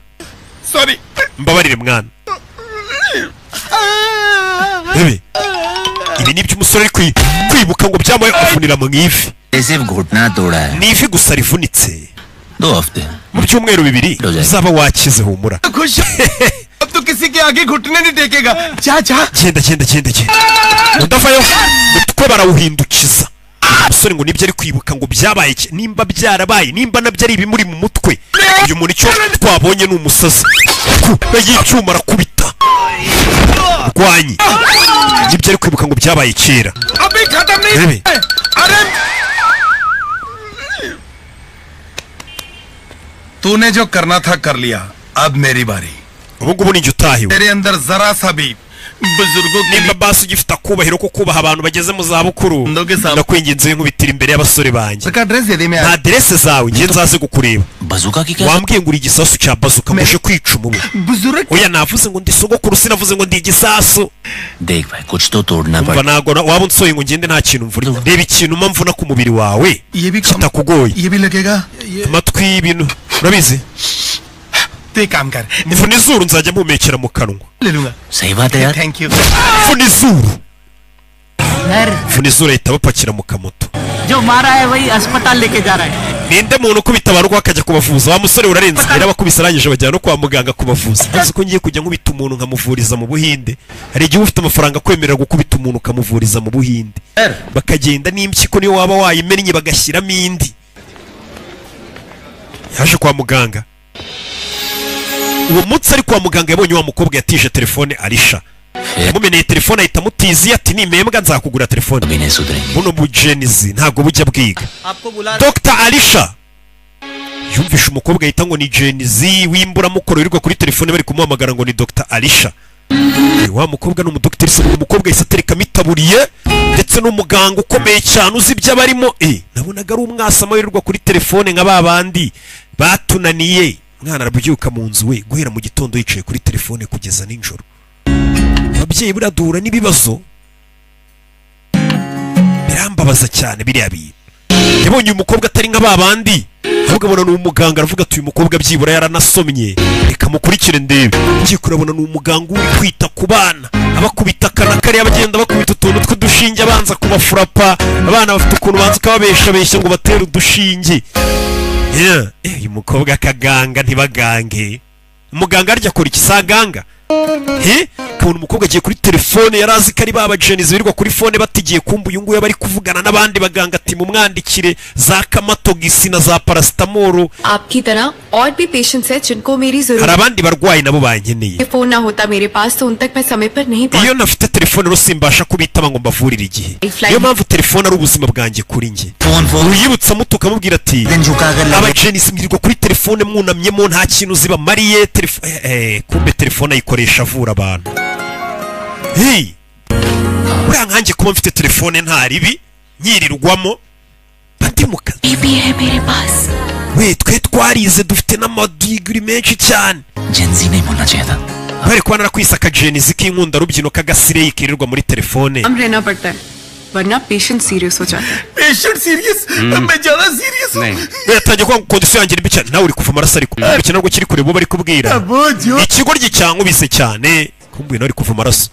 sorry mbabarire mwana ibi ni by'umusore ari kwibuka ngo byamuye avunira mu ivi सिर्फ घुटना तोड़ा है ni ivi gusa rivunitse 2 हफ्ते mu byumweru bibiri uzaba wakize humura खुश अब तो किसी के आगे घुटने नहीं टेकेगा जा genda udavayo umutwe barawuhindukiza umusore ngo nibyo ari kwibuka ngo byabaye nimba byarabaye nimba nabyo ari ibimuri mu mutwe uyu muntu icyo twabonye ni umusazi y'icyuma arakubita rwanyi nibyo ari kwibuka ngo byabaye kera तूने जो करना था कर लिया अब मेरी बारी ubu ngubu ni utahiwe तेरे अंदर जरा सा भी बुजुर्गों की nimba basi ugifite akubahiro ko kubaha abantu bageze mu za bukuru ndakwinginze nkubitira imbere y'abasore banjye nta aderese zawe ngiye nzaze kukureba wambwiye ngo uri igisasu cya bazuka muje kwica umubu oya navuze ngo ndi sogokuru sinavuze ngo ndi igisasu umva ntabwo waba unsoye ngo ngende nta kintu mvura reba ikintu mvuna ku mubiri wawe kitakugoye amatwi y'ibintu urabizi काम कर mvuna izuru nzajya mpumekera mu kanwa सही बात है यार thank you mvuna izuru mvuna izuru ahita bapakira mu kamoto जो मारा है वही अस्पताल लेके जा रहा है ninde muntu ukubita abarwa akajya kubavuza wa musore urarenze rero abakubise arangije bajyana no kwa muganga kubavuza azi ko ngiye kujya nkubita umuntu nkamuvuriza mu Buhinde hari igihe ufite amafaranga kwemerera gukubita umuntu ukamuvuriza mu Buhinde bakagenda n'impyiko niyo waba wayimennye bagashyiramo indi yaje kwa muganga uwo munsi ari kwa muganga yabonye wa mukobwa yatije telefone Alisha yamumeneye telefone ahita amutiziye ati nimembwa nzakugura telefone buno bujenizi ntabwo bujya bwiga Dr Alisha yumvishe umukobwa ahita ngo ni jenizi wimburamukoro wirirwa kuri telefone bari kumuhamagara ngo ni Dr Alisha wa mukobwa n'umudokiteri se umukobwa yise aterekamo itaburiye ndetse n'umuganga ukomeye cyane uzi ibyo abarimo nabonaga ari umwasama wirirwa kuri telefone nka babandi batunaniye mwana arabyuka mu nzu we guhera mu gitondo yicaye kuri telefone kugeza nijoro ababyeyi buradura n'ibibazo birambabaza cyane biriya bintu yabonye uyu mukobwa atari nka babandi ahubwo abona ni umuganga aravuga ati uyu mukobwa byibura yaranasomye reka mukurikire ndebe ugiye kurabona ni umuganga uri kwita ku bana abakubita akana kariya bagenda bakubita utuntu tw'udushinge abanza kubafurapa abana bafite ukuntu banza ukababeshabeshya ngo batere udushinge uyu mukobwa akaganga ntibagange umuganga arya akora ikisaganga kubona umukobwa agiye kuri telefone yarazi ko ari babajenizi birirwa kuri fone batigiye kumva uyu nguyu bari kuvugana n'abandi baganga ati mumwandikire za kamatogisi na za paracetamol आपकी तरह और भी पेशेंट्स हैं जिनको मेरी जरूरत hari abandi barwayi nabo bankeneye phone ना होता मेरे पास तो उन तक मैं समय पर नहीं iyo nafite telefone rero simbasha kubitaba ngo mbavurire igihe niyo mpamvu telefone ari ubuzima bwanjye kuri njye uyibutsa muto ukamubwira ati abajenizi mwirirwa kuri telefone mwunamyemo nta kintu zibamariye kumbe telefone ayikoresha avura abantu uriya nkanjye kuba mfite telefone nta ribi nyirirwamo bandi mu kazi we twe twarize dufite n'amadigiri menshi cyane bari kuba narakwisaka jenizi k'inkunda rubyino k'agasireyi kirirwa muri telefone वरना patient serious हो जाता है patient serious मैं ज्यादा सीरियस हूं yatangiye kwa kondisiyo yanjye nibi cyane nawe uri kuva amaraso ariko ukina ngo kiri kure bo bari kubwira ikigoryi cyankubise cyane kumbuye nawe uri kuva amaraso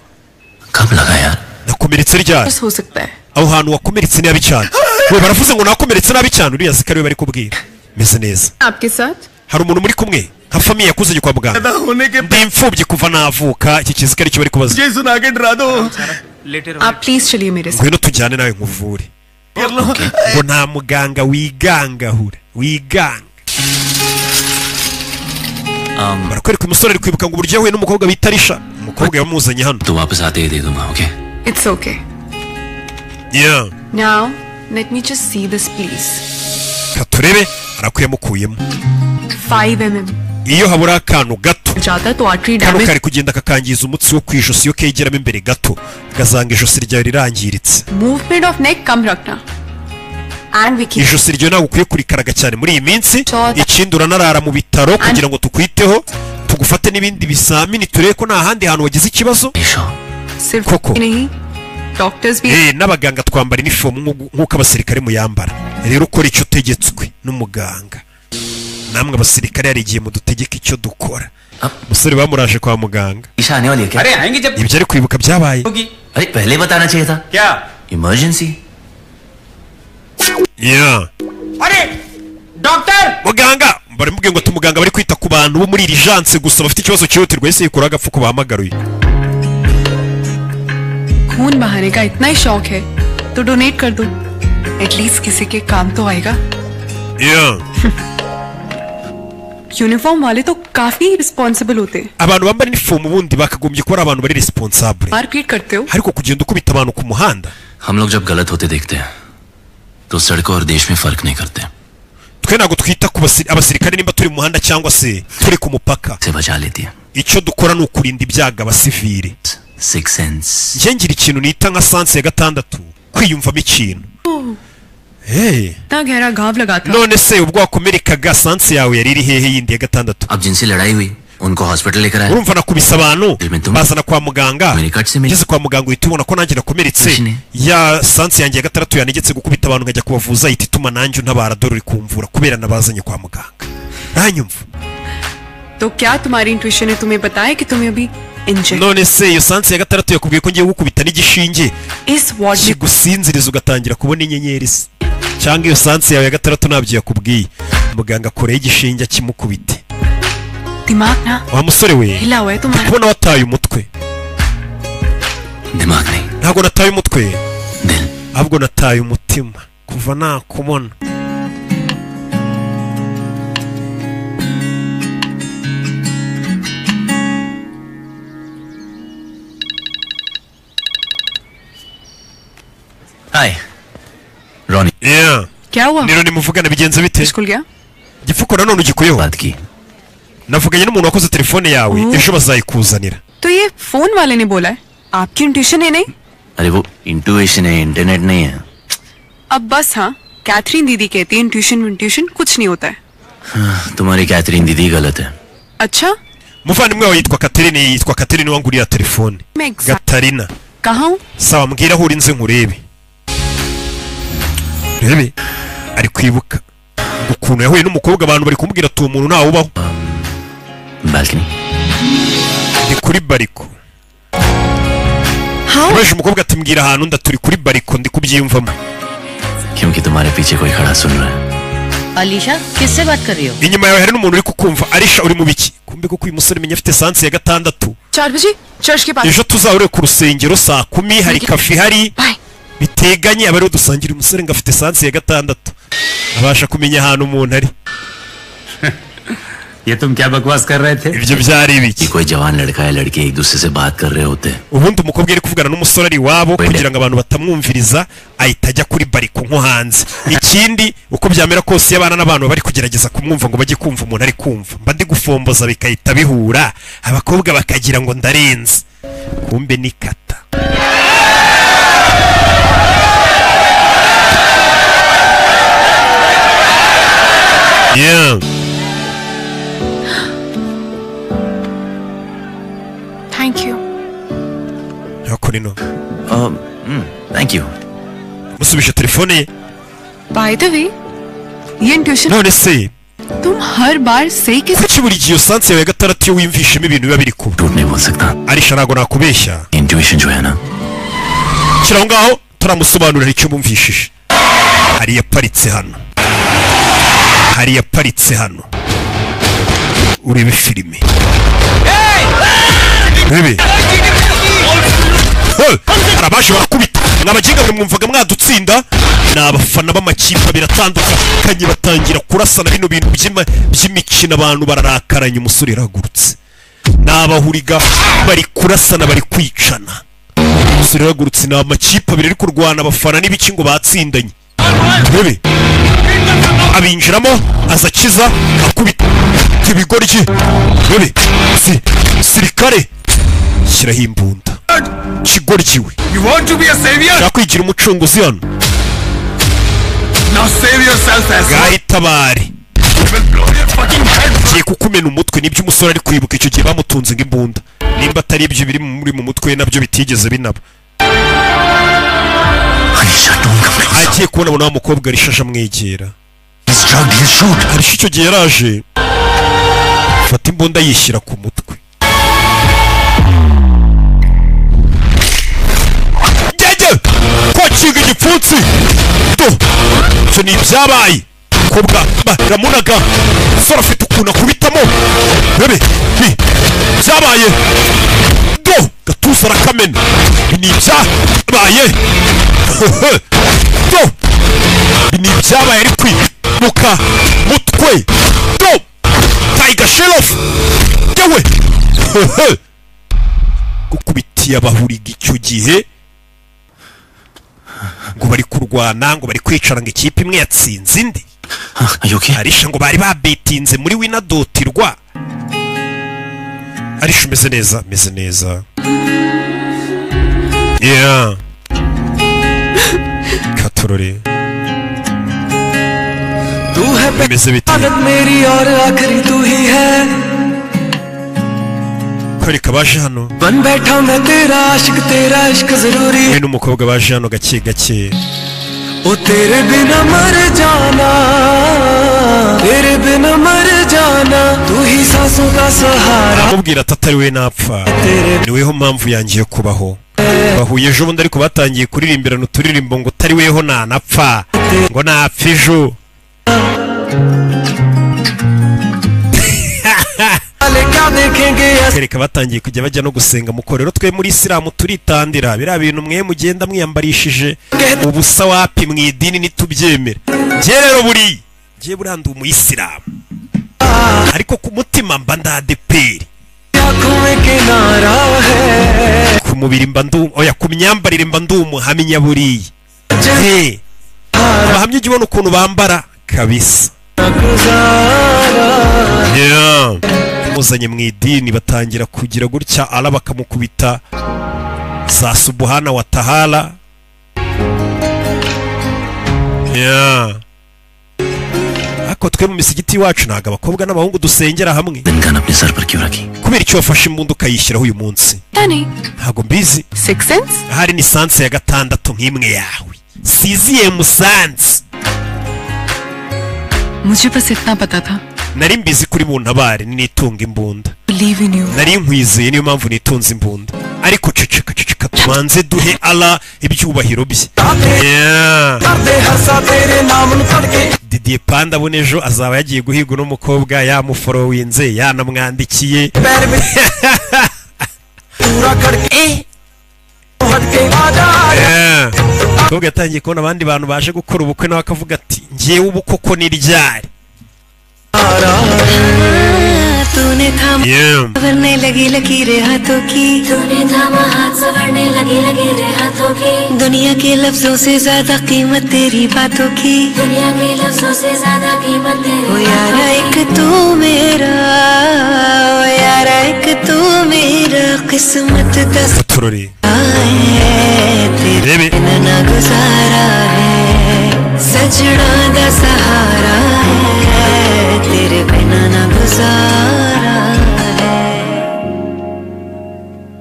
कब लगा यार nakomeretse ryari हो सकता है aho hantu wakomeretse nabi cyane we baravuze ngo nakomeretse nabi cyane uriya zikari we bari kubwira meze neza आपके साथ hari umuntu muri kumwe nka famiye yakuzanye kwa muganga ndi imfubyi kuva navuka iki kizikari cyo bari kubaza ये सुना के डरा दो आप प्लीज चलिए मेरे साथ ngwino tujyane nawe nkuvure ngo nta muganga wigangahura wiganga barakwereka umusore ari kwibuka ngo uburyo yahuye n'umukobwa bita Risha umukobwa yamuzanye hano तो वापस आते ही दे दूंगा okay it's okay yeah now let me just see this please katurebe arakuyamukuyemo 5 mm iyo habura akantu gato जाता तो artery kano damage kari kugenda kakangiza umutsi wo kwijosi yo kegeramo imbere gato gazanga ijosi ryawe rirangiritse movement of neck कम रखना and विकी ijosi ryo ntabwo ukwiye kurikaraga cyane muri iyi minsi ikindi uranarara mu bitaro kugira ngo tukwiteho tugufate n'ibindi bizamini turebe ko nta handi hantu wagize ikibazo सिर्फ koko नहीं डॉक्टर्स भी n'abaganga twambara inifomu nk'uko abasirikare muyambara rero ukora icyo utegetswe n'umuganga namwe abasirikare hari igihe mudutegeka icyo dukora umusore bamuraje kwa muganga Isha आने वाली है क्या अरे आएंगे जब ibyo ari kwibuka byabaye अरे पहले बताना चाहिए था क्या इमरजेंसी yeah अरे doctor muganga barimubwiye ngo tumuganga bari kwita ku bantu bo muri iri janse gusa bafite ikibazo cyihutirwa ese yikura agapfu ko bahamagaruye खून बहाने का इतना ही शौक है तो डोनेट कर दो एटलीस्ट किसी के काम तो आएगा yeah यूनिफॉर्म वाले तो काफी रिस्पॉन्सिबल होते हैं abantu bambara inifomu ubundi bakagombye kuba ari abantu bari responsable मारपीट करते हो ariko kugenda ukubita abantu ku muhanda हम लोग जब गलत होते देखते हैं तो सड़कों और देश में फर्क नहीं करते twe ntabwo twita ku abasirikare nimba turi mu muhanda cyangwa se turi ku mupaka से बचा लेती है icyo dukora ni ukurinda ibyago abasivili six sense njye ngira ikintu nita nka sanse ya gatandatu kwiyumvamo ikintu इतना गहरा घाव लगा था none se ubwo wakomerekaga sanse yawe yari iri hehe yindi ya gatandatu अब जिनसे लड़ाई हुई उनको हॉस्पिटल लेकर आए urumva nakubise abantu bazana kwa muganga ngeze kwa muganga uhita ubona ko nanjye nakomeretse ya sanse yanjye ya gatandatu yanegetse gukubita abantu nkajya kubavuza ihita ituma nanjye untabara dore uri kumvura kubera nabazanye kwa muganga nanyumva तो क्या तुम्हारी इंट्यूशन ने तुम्हें बताया कि तुम्हें अभी injury none se iyo sanse ya gatandatu yakubwiye ko ngiye gukubita n'igishinge इस वार्ड में kigusinziriza ugatangira kubona inyenyeri se cyangwa iyo sanse yawe ya gatandatu ntabyo yakubwiye muganga akoreye igishinge akimukubite दिमाग ना wa musore we हिला हुआ है तुम्हारा kubona wataye umutwe दिमाग नहीं ntabwo nataye umutwe दिल ahubwo nataye umutima kuva nakubona हाय Ronnie yeah क्या हुआ niro nimuvugana bigenze bite school गया gifuko nanone ugikuyeho बात की navuganye n'umuntu wakoze telefone yawe ejo bazayikuzanira तो ये फोन वाले ने बोला है, आपकी इंट्यूशन है नहीं? अरे वो इंट्यूशन है, इंटरनेट नहीं है। अब बस हाँ, कैथरीन दीदी कहती है इंट्यूशन कुछ नहीं होता है। तुम्हारी कैथरीन दीदी गलत है। अच्छा, muvandimwe wawe yitwa Catherine wanguriya telefone Gatarina. कहाँ हूँ? Sawa mbwira aho uri nze nkurebe. Rebe ari kwibuka ukuntu yahuye n'umukobwa abantu bari kumubwira ati umuntu ntawe ubaho. Balcony. Ndi kuri bariko. Weje umukobwa ati mbwira ahantu ndaturi kuri bariko ndi kubyiyumvamo. क्योंकि तुम्हारे पीछे कोई खड़ा सुन रहा है। अलीशा किससे बात कर रही हो? Inyuma yawe hari n'umuntu uri kukumva. Alisha uri mu biki? Kumbe ko uyu musore menya afite sanse ya 6. 4 बजे चर्च के पास। Ejo tuzahure ku rusengero saa 10 hari kafe hari. Biteganye abari dusangira umusore ngafite sanse ya 6. Abasha kumenya ahantu umuntu ari. ये तुम क्या बकवास कर रहे थे? Ibyo byari biki? कोई जवान लड़का या लड़की एक दूसरे से बात कर रहे होते। Ubundi umukobwa ari kuvugana n'umusore ari wabo kugira ngo abantu batamwumviriza ahita ajya kuri bariko nko hanze. Ikindi uko byamera kose y'abana n'abantu bari kugerageza kumwumva ngo bajye kumva umuntu ari kumva. Mba ndi gufomboza bikahita bihura abakobwa bakagira ngo ndarenze. Kumbe ni kata. Yeah. Thank you. Yakurino. Thank you. Musubisha telefone ye. By the way, ये intuition none se तुम हर बार सही के kuki buri gihe sanse yawe 6 iyo wimvishemo ibintu biba biri kuba. झूठ नहीं बोल सकता। Alisha ntago nakubeshya. Intuition जो है ना, kiraho ngaho turamusobanurira icyo bumvishije. Hari yaparitse hano. Urebe filime. Bebe. Arabaje barakubita. Mwabaginga mwe mwumvaga mwadutsinda. N'abafana b'amakipe biratandukanye batangira kurasana bino bintu by'imikino abantu bararakaranye umusore yaragurutse. N'abahuriga bari kurasana bari kwicana. Umusore yaragurutse n'amakipe abiri ari kurwana abafana n'ibiki ngo batsindanye. Bebe. Abinjiramo azakiza akubita ibigoryi. Bebe. Sirikare. Shyiraho imbunda. Kigoryiwe. You want to be a savior? Nakwigira umucunguzi hano. Now save yourself as well. Gahitabare. Giye kukumena umutwe nibyo umusore ari kwibuka icyo gihe bamutunze ng'imbunda. Nimba atari ibyo biri muri mu mutwe nabyo bitigeze binaba. Agiye kubona abona umukobwa arishasha amwegera. Alisha icyo gihe yaraje. Fata imbunda yishyira ku mutwe. Kwakinga igipfunsi do cyo ni ibyabaye kobwa ramunaga sora afite ukuntu akubitamo bebe byabaye do gatuza rakamena ni ibyabaye do ni ibyabaye ari kwimuka mutwe do Tiger Sheriff yewe gukubitiye abahuriga icyo gihe ngo bari kurwana ngo bari kwicara ngo ikipe imwe yatsinze indi. Alisha ngo bari babetinze muri winadotirwa. Alisha meze neza. Yeah. Katorore. तू है आदत मेरी और आखिरी तू ही है Kwereka baje hano. बन बैठा मैं तेरा आशिक तेरा इश्क जरूरी we n'umukobwa baje hano gake gake. ओ तेरे बिना मर जाना तेरे बिना मर जाना तू ही सांसों का सहारा. Amubwira atari we napfa niweho mpamvu yangiye kubaho. Bahuye ejo bundi ariko batangiye kuririmbirana uturirimbo ngo utari weho nanapfa ngo napfa ejo. Kereka batangiye kujya bajya no gusenga mukorero twe muri Islam turitandira bira bintu mwe mugenda mwiyambarishije ubusa wapi mwidini nitubyemera. Je rero buri je buranda umuyisilamu ariko ku mutima mba ndadeperi ku mubiri mba ndu oya ku myambarire mba ndu umuhamya buri bahamye ujye ubona ukuntu bambara kabisa. Yeah. yamuzanye mu idini batangira kugira gutya ala bakamukubita za subuhana wa tahala. Ako twe mu misigiti wacu ntago abakobwa n'abahungu dusengera hamwe. Kubera icyo wafashe imbunda ukayishyiraho uyu munsi? Ntago mbizi. Hari ni sanse ya 6 nk'imwe yawe. Siziye musanze. मुझे बस इतना पता था. Nari mbizi kuri buntabare nitunga imbunda. Nari nkwizeye niyo mpamvu nitunze imbunda. Ariko ceceka tumanze duhe Allah ibyubahiro bye. Didier Panda bonejo azaba yagiye guhiga n'umukobwa yamufolowinze yanamwandikiye. Kobwa yatangiye kubona abandi bantu baje gukora ubukwe nawe akavuga ati ngewe ubu koko ni ryari. तूने थामा संवरने लगी लकीरें हाथों की, तूने थामा हाथ संवरने लगी लकीरें हाथों की, दुनिया के लफ्जों से ज्यादा कीमत तेरी बातों की, दुनिया के लफ्जों से ज्यादा कीमत तेरी। ओ यारा एक तू मेरा, ओ यारा एक तू मेरा, किस्मत दस तेरे बिना ना गुजारा है, सजना दा सहारा है, तेरे बिना ना गुजारा है,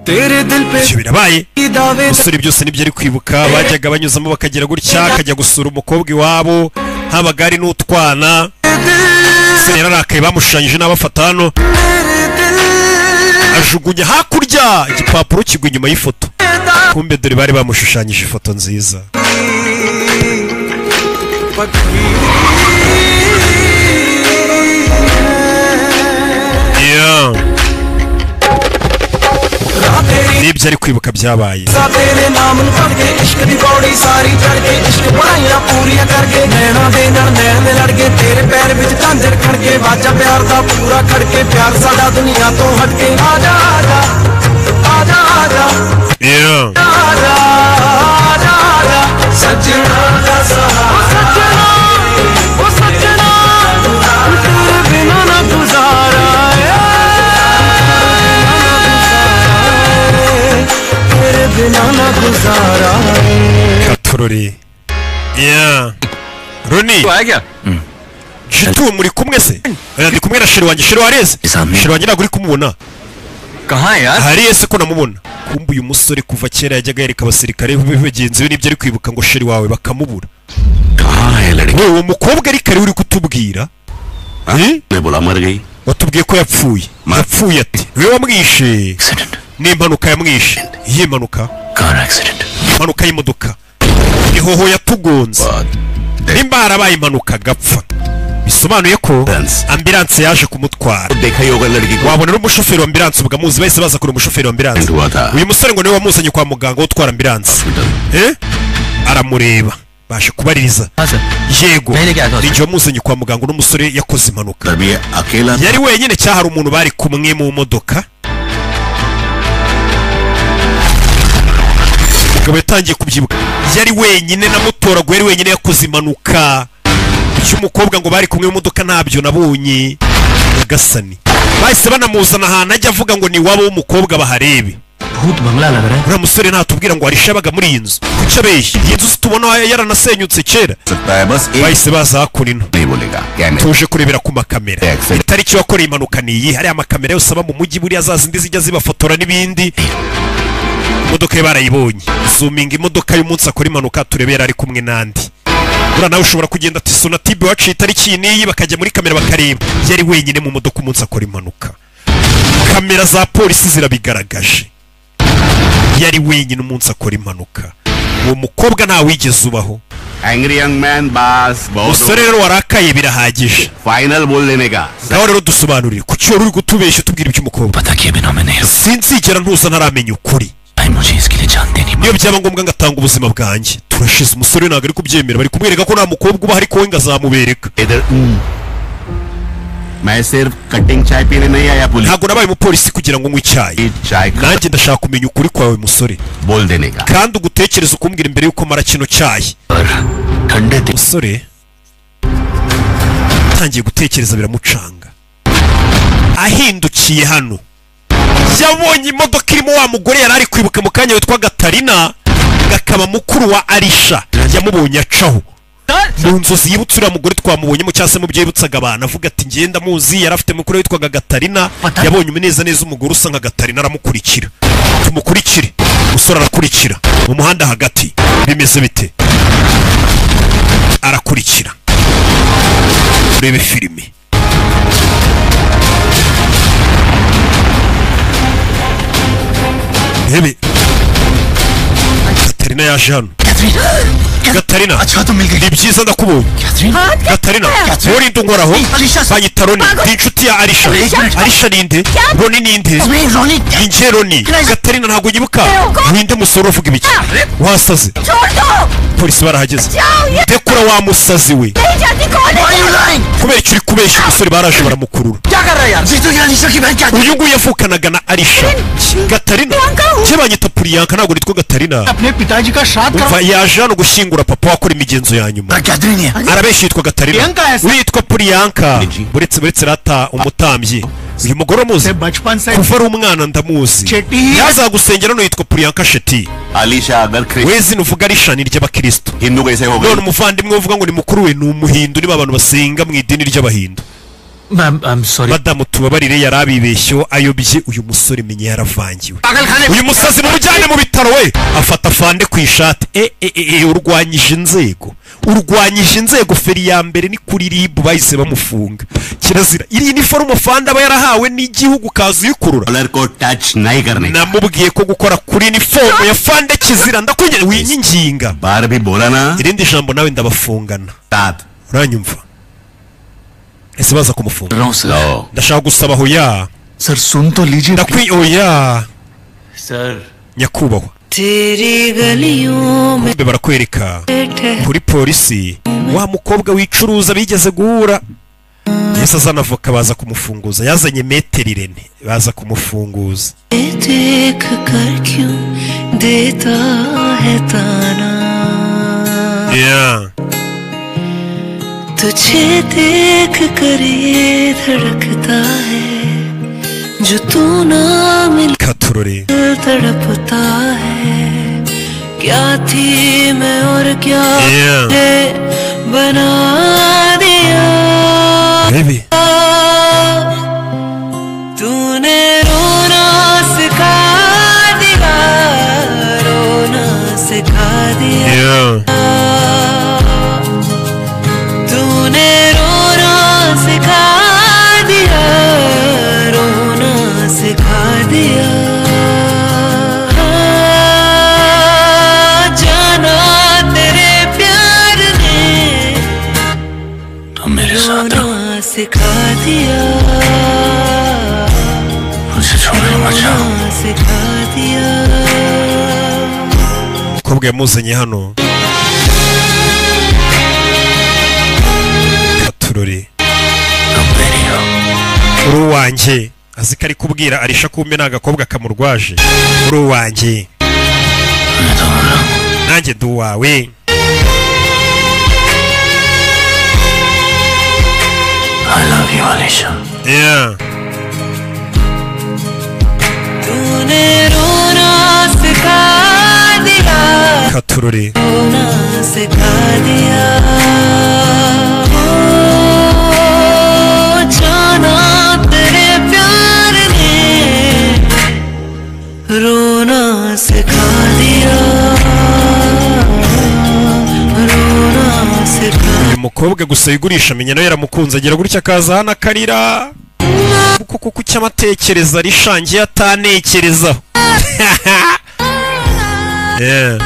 तेरे दिल पे birabaye. Usuri byose nibyo ari kwibuka bajyaga banyuzamo bakagira gutya akajya gusura umukobwa iwabo habagari n'utwana. Sera rakaye bamushushanyije n'abafata hano ajugunya hakurya igipapuro kigwa inyuma y'ifoto. Kumbe dore bari bamushushanyije ifoto nziza. Nibyo ari kwibuka byabaye. Katurori. Roni. Jitu muri kumwe se? Ndi kumwe na Shiro wanjye. Shiro wareze? Shiro wanjye naguri kumubona. Kaha yaar? Hari ese ko namubona. Kumbu uyu musore kuva kera yajyaga yereka abasirikare b'abagenzi be nibyo ari kwibuka ngo Shiro wawe bakamubura. Kaha hai ladki? Uwo mukobwa ari kare uri kutubwira? Ne bola mar gayi. Watubwiye ko yapfuye. Yapfuye ati. Wewe wamwishe. Ni impanuka yamwishe. Iyi mpanuka? Car accident. Impanuka y'imodoka. Ihoho yatugonze. Nimba harabaye impanuka gapfa. Bisobanuye ko ambulance yaje kumutwara. Wabona umushoferi wa ambulance ubugamuzi bahise baza kuri umushoferi wa ambulance. Uyu musore ngo niwe wamuzanye kwa muganga utwara ambulance. Aramureba. Bashe kubaririza. Yego. Ninjye wamuzanye kwa muganga n'umusore yakoze impanuka. Yari wenyine cyahari umuntu bari kumwe mu modoka. Gabo yatangiye kubyibuka. Yari wenyine namutoragwe, yari wenyine yakoze impanuka. Cy'umukobwa ngo bari kumwe mu modoka ntabyo nabonye. Gasani. Bahise banamuzana ahantu ajya avuga ngo ni wabo w'umukobwa baharebe. Bhut bangla lag raha hai. Uriya musore natubwira ngo arishabaga muri iyi nzu. Kuki abeshya? Iyi nzu tubona yaranasenyutse kera. Bahise baza hakurino. Tuje kurebera ku makamera. Itariki wakoreye impanuka niyi. Hari amakamera yose aba mu mujyi buriya zazindi zijya zibafotora n'ibindi. Imodoka barayibonye. Zooming imodoka y'umunsi akora impanuka turebera ari kumwe nandi. Ura nawe ushobora kugenda ati Sonatube wacu itariki niyi bakajya muri kamera bakareba. Yari wenyine mu modoka umunsi akora impanuka. Kamera za polisi zirabigaragaje. Yari wenyine umunsi akora impanuka. Uwo mukobwa nta wigeze ubaho. Angry young man boss. Musore rero warakaye birahagije. Final bol lene ka. Nawe rero dusobanurire kuki uri gutubeshya tubwira iby'umukobwa. Patakiye bina maine. Sinzigera ntuza naramenya ukuri. मुझे इसके लिए जानते नहीं. Niyo byaba ngombwa ngatanga ubuzima bwanjye. Turashize umusore ntago ari kubyemera bari kumwereka ko nta mukobwa uba hari ko ngazamubereka. मैं सिर्फ कटिंग चाय पीने नहीं आया police. Ntago nabaye umupolisi kugira ngo nywe icyayi. Nanjye ndashaka kumenya ukuri kwawe musore. बोल देने का. Kandi ugutekereza ukumbwira imbere yuko mara kino cyayi. Musore tangiye gutekereza biramucanga. ahindukiye hano yabonye imodoka irimo wa mugore yari ari kwibuka mu kanya witwa Gatarina, gakaba mukuru wa Arisha, yamubonye acaho mu nzozi yibutse uriya mugore twamubonyemo cyangwa se mu byo yibutsaga abantu, avuga ati ngenda muzi, yari afite mukuru witwaga Gatarina, yabonye umuneza neza umugore usa nka Gatarina aramukurikira. Tumukurikire. Umusore arakurikira mu muhanda hagati. Bimeze bite? Arakurikira. Urebe filime. Hebe Gatarina yaje hano. Gatarina, ni byiza ndakubonye. Gatarina, wowe ndungoraho banyita Roni, ndi inshuti ya Arisha. Arisha ninde? Roni ninde? Ninjye Roni. Gatarina ntabwo nyibuka. Ninde musore uvuga ibiki? Wasaze. Polisi barahageze. Dekura wa musazi we. Kubera icyo uri kubeshya umusore baraje baramukurura. Uyu nguyu yavukanaga na Arisha. Gatarina, cye banyita Priyanka, ntabwo nitwa Gatarina. Umva yaje hano gushyingura papa wakora imigenzo ya nyuma. Arabeshya yitwa Gatarina. Witwa Priyanka. Buretse rata umutambyi. Uyu mugore umuzi kuva ari umwana ndamuzi. Yazagusengera no yitwa Priyanka Shetty. Alisha agar wezi nuvuga Arisha ni ry'abakristo. Hindu kaise ho gaya? None umuvandimwe uvuga ngo ni mukuru we ni umuhindu, niba abantu basenga mu idini ry'abahindu. I'm sorry. Madamu tubabarire yarabibeshyo ayobye uyu musore menye yaravangiwe. Uyu musazi mu mujyane mu bitaro we afata fande ku ishati. Urwanyije inzego. Urwanyije inzego feri ya mbere ni kuri RIB bahise bamufunga. Kirazira. Iri uniform fande aba yarahawe n'igihugu kazi yikurura. Color ko touch nahi karne. Namubwiye ko gukora kuri uniform ya fande kizira, ndakunyere winyinginga. Bar bhi bola na. Irindi jambo nawe ndabafungana. Uranyumva? Ese baza kumufunga. Ndashaka gusaba hoya. Sir sun to lijiye. Ndakwi oya. Sir. Nyakubahwa. Teri galiyon mein barakwereka kuri polisi wa mukobwa wicuruza bigeze guhura. Yesa zanavoka baza kumufunguza, yazanye metero Irene baza kumufunguza. dekh kar kyun deta hai tana. Yeah. तुझे देख कर ये धड़कता है जो तू ना मिल तड़पता है क्या थी मैं और क्या बना दिया तूने रोना सिखा दिया, रोना सिखा दिया। जाना तेरे प्यार ने तो मेरे साथ सिखा दिया, मुझे छोड़ो मत जाओ सिखा दिया. Kobwa yamuzanye hano Gatururi uruwanjye azi kari kubwira Arisha kumbe nagakobwa kamurwaje. Uruwanjye nanjye duwawe. I love you, Alisha. Yeah. तूने रोना सिखा दिया, Gatururi रोना सिखा दिया. जाना तेरे प्यार ने रोना सिखा दिया, रोना सिखा. uyu mukobwa gusa yigurisha menya nawe yaramukunze agira gutya akaza hano akarira kuko cyamatekereza rishangiye atanekerezaho. Yeah.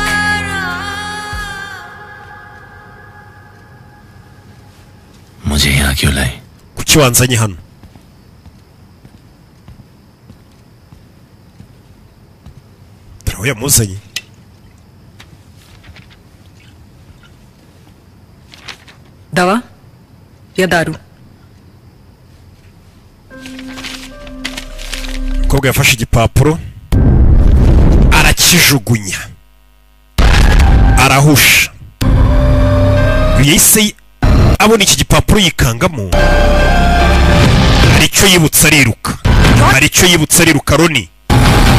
मुझे यहाँ क्यों लाई? Kuki wanzanye hano? Taraho yamuzanye. दवा या दारू? Umukobwa yafashe igipapuro arakijugunya arahusha. Yahise abona iki gipapuro yikangamo icyo yibutsa ariruka, hari icyo yibutsa ariruka Roni,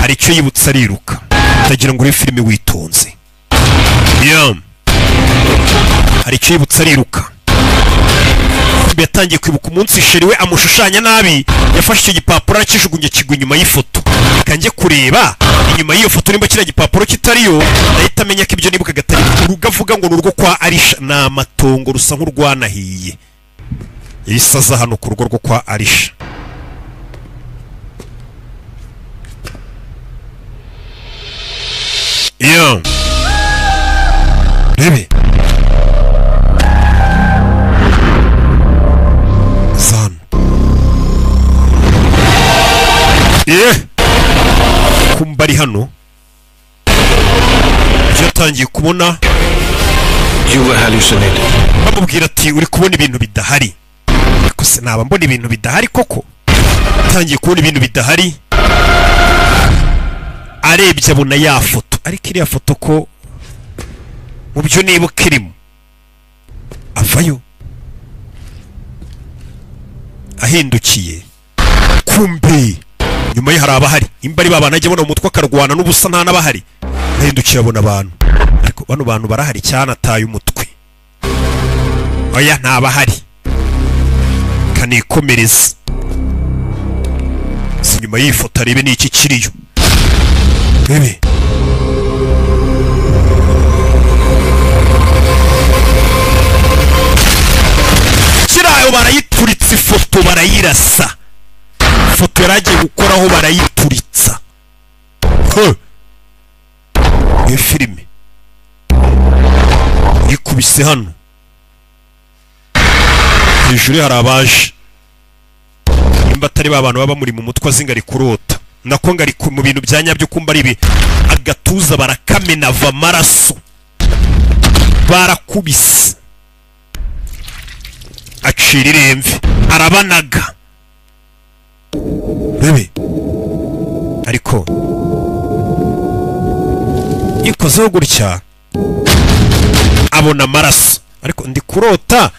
hari icyo yibutsa ariruka. Utagira ngo uri filime witonze. Hari icyo yibutsa ariruka. Yatangiye kwibuka umunsi sheri we amushushanya nabi, yafashe icyo gipapuro arakijugunye kigwa inyuma y'ifoto. Kanjye kureba inyuma y'iyo foto nimba kiriya gipapuro kitariyo, ndahita amenya ko ibyo nibuka gatari urugavuga ngo n'urwo kwa Arisha, na amatongo rusa nk'urwanahiye. Yisaza hano ku rugo rwo kwa Arisha. Rebe Zan kumba ari hano. Yatangiye kubona bamubwira ati uri kubona ibintu bidahari. Ariko se naba mbona ibintu bidahari koko? Yatangiye kubona ibintu bidahari, arebye abona ya foto. Ariko iriya foto ko mu byo nibuka irimo, avayo ahindukiye, kumbe nyuma ye hari abahari. Imba ari babana ajya abona umutwe akarwana n'ubusa nta n'abahari. Ahindukiye abona abantu, ariko bano bantu barahari cyane ataye umutwe. Oya nta bahari, kanikomereza. Si nyuma y'ifoto arebe ni iki kiriyo. Bebe kirayo barayituritsa ifoto, barayirasa. Ifoto yaragiye gukoraho barayituritsa. Iyo filime ikubise hano hejuru hari abaje. Nimba atari ba bantu baba muri mu mutwe azinga ari kurota, nako ngari mu bintu bya nyabyo kumba ari agatuza barakamena ava amaraso, barakubise acira iremve, arabanaga. Bebe ariko ikozeho gutya abona amaraso, ariko ndi kurota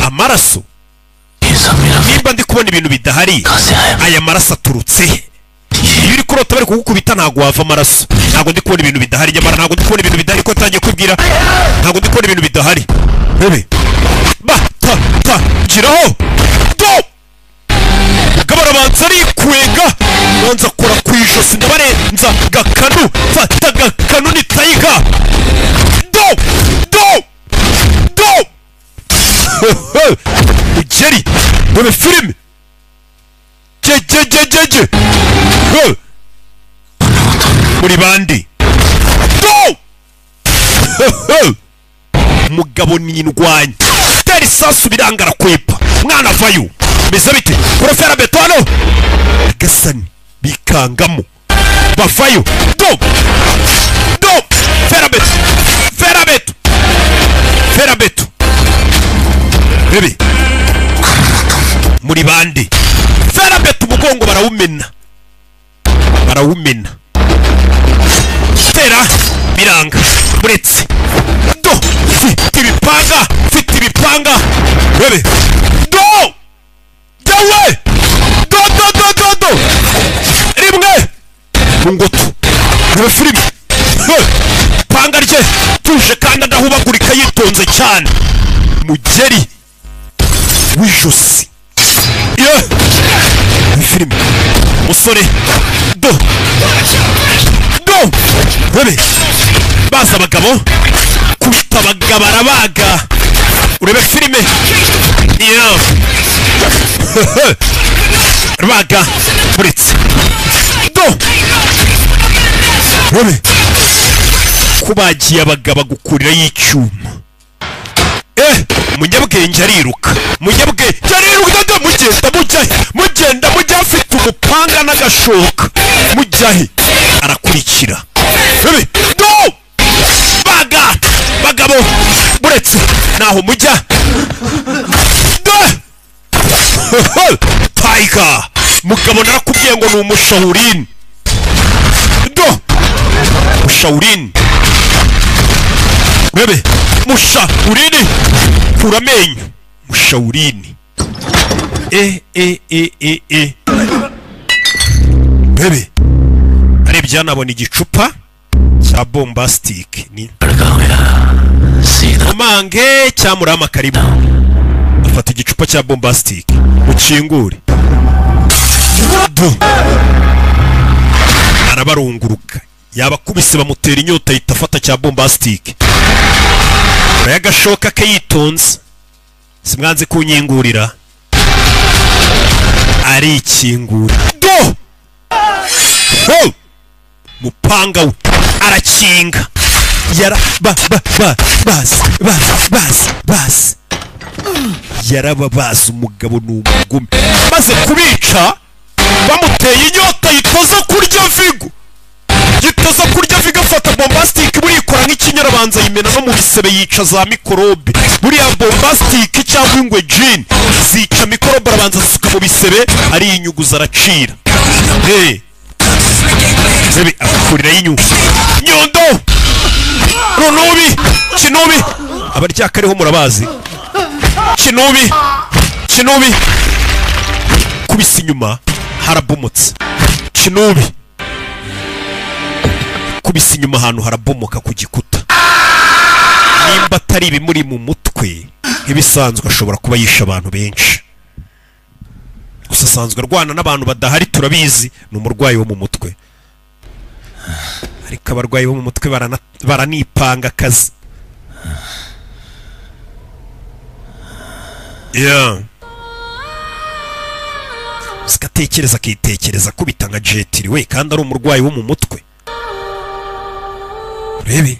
amaraso. Nimba ndi kubona ibintu bidahari, aya maraso aturutse. Iyo uri kurota bari kugukubita ntago wava amaraso. Ntago ndi kubona ibintu bidahari, nyamara ntago ndi kubona ibintu bidahari. Ko tangiye kwibwira ntago ndi kubona ibintu bidahari. Bebe ta giraho do gabara banza ari kwega, banza kora kwijosi ndabarenza gakanu, fata gakanu ni tayiga do ugeri bebe filime je muri bandi do mugabo ni indwanya tari sasu birangara kwepa mwana vayo meze bite kurofera betano gasani bikangamo bavayo do ferabeto bebe muri bandi ferabeto umugongo barawumena tera biranga buretse do fite ibipanga bebe do jawe do rimwe mungoto bebe filime panga rye tuje kandi adahubagurika yitonze cyane. Mugeri w'ijosi filime musore do bebe baza abagabo kubita abagabo arabaga. Urebe filime rabaga buretse do bebe kubagiye abagabo gukurira y'icyuma. Munyabwenge ariruka, mugenda mujya afite umupanga n'agashoka, mujyahe arakurikira. Bebe do bagabo buretse naho mujya Tiger mugabo narakubwiye ngo ni umushaurin do mushaurin bebe mushaurin kuramenyo mushaurin bebe arebye yanabona igicupa cya bombastic ni umange cyamurama karibu afata igicupa cya bombastic ukingure arabarunguruka yabakubise bamutera inyota yita afata cya bombastic yagashoka ke yitonze simwanze kunyingurira ari ikingura mupanga we arakinga yara basi yarababaza umugabo n'umugome maze kubica bamuteye inyota yitoza kurya vigo afata bombastic burikora nk'ikinyarabanza yimena no mu bisebe yica za mikorobe buriya bombastic cyangwa ingwe jean zica mikorobe arabanza zisuka mu bisebe ari inyuguza aracira bebe akurira y'inyuma nyondo kinubi abaryakariho murabazi kinubi kubisa inyuma harabomotse kinubi kubisa inyuma ahantu harabomoka ku gikuta nimba atari ibimuri mu mutwe nk'ibisanzwe ashobora kuba yisha abantu benshi gusa asanzwe arwana n'abantu badahari turabizi ni umurwayi wo mu mutwe ariko abarwayi bo mu mutwe baranipanga akazi zikatekereza akitekereza kubita nka jetiri we kandi ari umurwayi wo mu mutwe urebe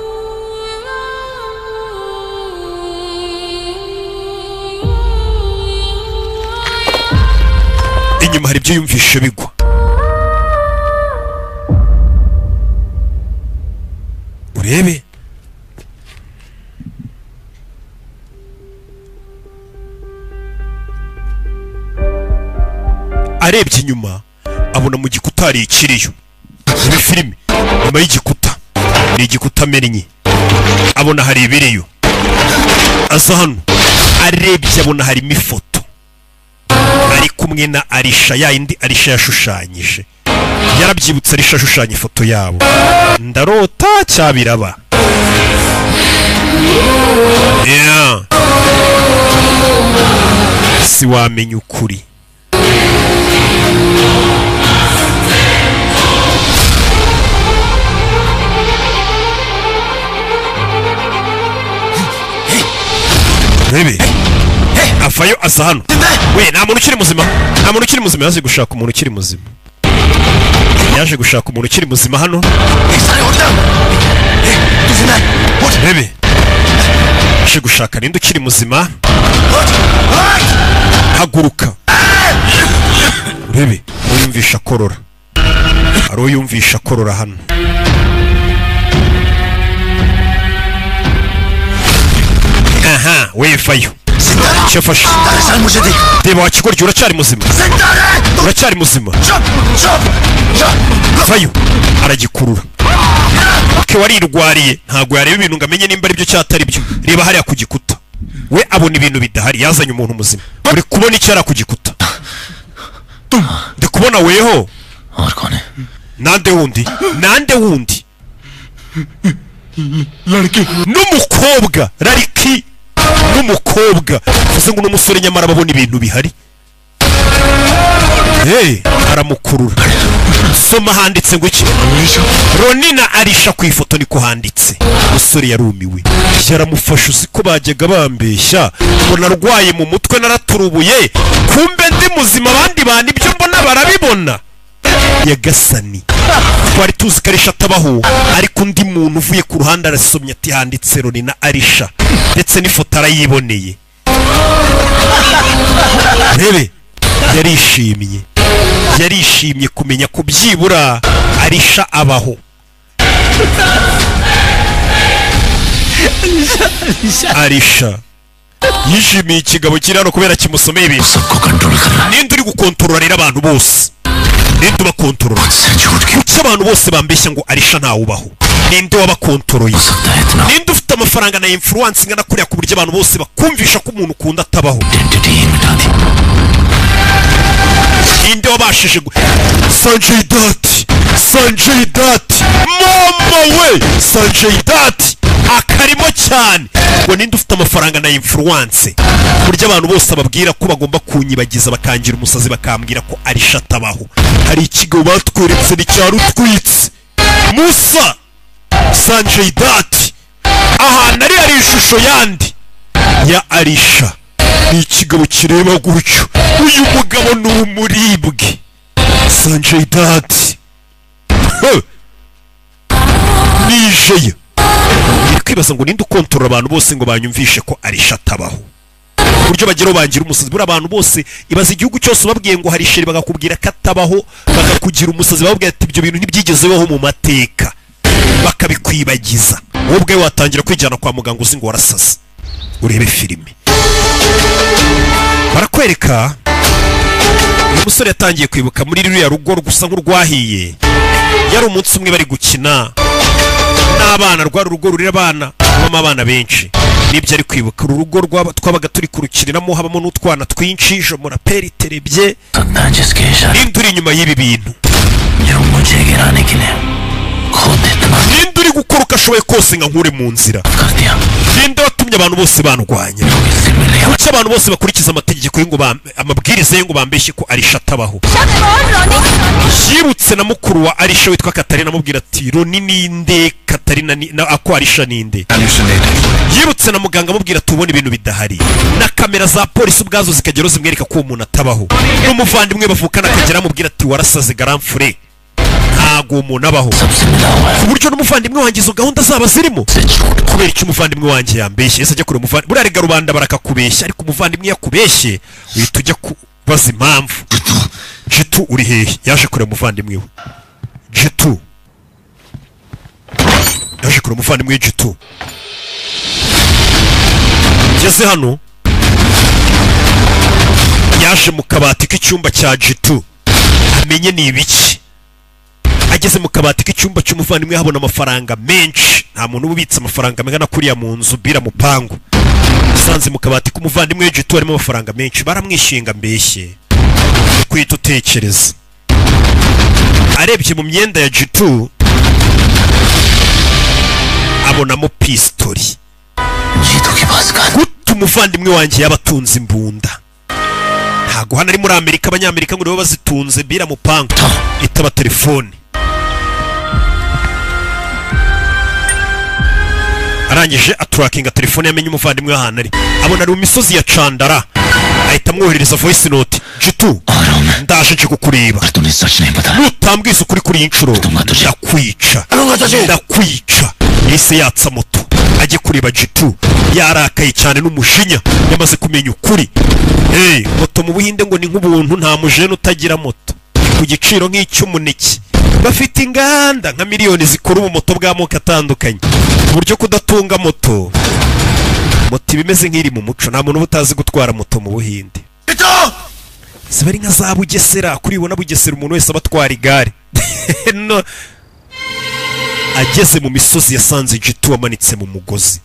inyuma hari ibyo yumvishe bigwa urebe arebye inyuma abona mu gikuta hari ikiriyo muri filime nyuma y'igikuta ni igikuta mennye abona hari ibiriyo aza hano arebye abona harimo ifoto ari kumwe na Arisha yindi Arisha yashushanyije yarabyibutse Arisha ashushanya ifoto yabo ndarota cyabiraba si wamenya ukuri Rebe afayo aza hano we nta muntu ukiri muzima yaje gushaka umuntu ukiri muzima hano Rebe yaje gushaka ninde ukiri muzima haguruka Rebe uyumvisha korora ari uyumvisha korora hano aha we fayo cyafashe deba wakigoryo uracyari muzima fayo aragikurura ke warirwariye ntago yareba ibintu ngamenye nimba ari byo cyatari byo reba hariya ku gikuta we abona ibintu bidahari yazanye umuntu muzima uri kubona icyara ku gikuta ndi kubona weho nande wundi n'umukobwa Lariki n'umukobwa uvuze ngo n'umusore nyamara babona ibintu bihari aramukurura soma handitse ngo iki Ronina Arisha ku ifoto niko handitse umusore yarumiwe yaramufasha uziko bajyaga bambeshya ngo narwaye mu mutwe naraturubuye kumbe ndi muzima abandi bantu ibyo mbona barabibona yagasani twari tuzi ko Arisha atabaho ariko undi muntu uvuye ku ruhande arasomye ati handitse Ronina Arisha ndetse n'ifoto arayiboneye rebe yarishimye kumenya ko byibura Arisha abaho Arisha yishimiye ikigabo kiri hano kubera kimusomeye ibintu ninde uri gukontorora rero abantu bose ninde ubakontorora kuki abantu bose bambeshya ngo Arisha ntawubaho ninde wabakontoroye ninde ufite amafaranga na influence ingana kuriya ku buryo abantu bose bakumvisha ko umuntu ukunda atabaho ninde wabashije Sanjay Dutt mama we Sanjay Dutt akarimo cyane ngo ninde ufite amafaranga na influence burya abantu bose ababwira ko bagomba kunyibagiza bakangira umusazi bakambwira ko ari shatabaho hari ikigo batweretse n'icyarutwitse Musa Sanjay Dutt ahantu ari ishusho yandi ya Arisha ni ikigabo kireba gutyo uyu mugabo ni umuribwe Sanjay Dutt nije kwibaza ngo ninde ukontorora abantu bose ngo banyumvishe ko Arisha atabaho buryo bageraho bangira umusazi buri abantu bose ibaza igihugu cyose babwiye ngo hari sheri bagakubwira ko atabaho bakakugira umusazi babwiye ati ibyo bintu ntibyigezeho mu mateka bakabikwibagiza wowe ubwe watangira kwijyana kwa muganga uzi ngo warasaze urebe filime barakwereka uyu musore yatangiye kwibuka muri ruriya rugo gusa nk'urwahiye yari umunsi umwe bari gukina n'abana rwa rugo rurira abana habamo abana benshi nibyo ari kwibuka urugo twabaga turi kurukiriramo habamo n'utwana twinshi jo muraperi terebye ninde uri inyuma y'ibi bintu ninde uri gukora uko ashoboye kose nka nkure mu nzira ninde watumye abantu bose bandwanya kuki abantu bose bakurikiza amategeko amabwiriza ye ngo bambeshye ko Arisha atabaho yibutse na mukuru wa Arisha witwa Katarina amubwira ati Roni ninde Katarina ako Arisha ninde yibutse na muganga amubwira ati ubona ibintu bidahari na kamera za polisi ubwazo zikagero zimwereka ko umuntu atabaho n'umuvandimwe bavukana akagera amubwira ati warasaze garamfure ntago umuntu abaho ku buryo n'umuvandimwe wanjye izo gahunda zaba zirimo kubera icyo umuvandimwe wanjye yambeshye ese ajya kure umuvandimwe buriya rega rubanda barakakubeshya ariko umuvandimwe yakubeshye uhita ujya kubaza impamvu Jitu uri hehe yaje kure umuvandimwe we Jitu yaje kure umuvandimwe Jitu ngeze hano yaje mu kabati k'icyumba cya Jitu amenye ni ibiki ageze mu kabati k'icyumba cy'umuvandimwe habona amafaranga menshi nta muntu ubitse amafaranga mengana kuriya mu nzu bira mupangu sanze mu kabati k'umuvandimwe Jitu harimo amafaranga menshi baramwishinga mbeshye kwita utekereza arebye mu myenda ya Jitu abonamo pistori guta umuvandimwe wanjye yabatunze imbunda ntago hano ari muri Amerika abanyamerika ngo nibo bazitunze bira mupangu itaba telefone arangije aturakinga telefone yamenye umuvandimwe w'ahantu ari abona ari mu misozi ya Chandara ahita amwoherereza voice note Jitu ndaje nje kukureba nutambwiza ukuri kuri iyi nshuro ndakwica yise yatsa moto ajye kureba Jitu yarakaye cyane n'umujinya yamaze kumenya ukuri moto mu Buhinde ngo ni nk'ubuntu nta mujene utagira moto ku giciro nk'icy'umuneke bafite inganda nka miliyoni zikora ubumoto bw'amoko atandukanye ku buryo kudatunga moto ibimeze nk'iri mu muco nta muntu uba utazi gutwara moto mu Buhinde ziba ari nka za Bugesera kuri ubona Bugesera umuntu wese aba atwara igare no ageze mu misozi yasanze Jitu amanitse mu mugozi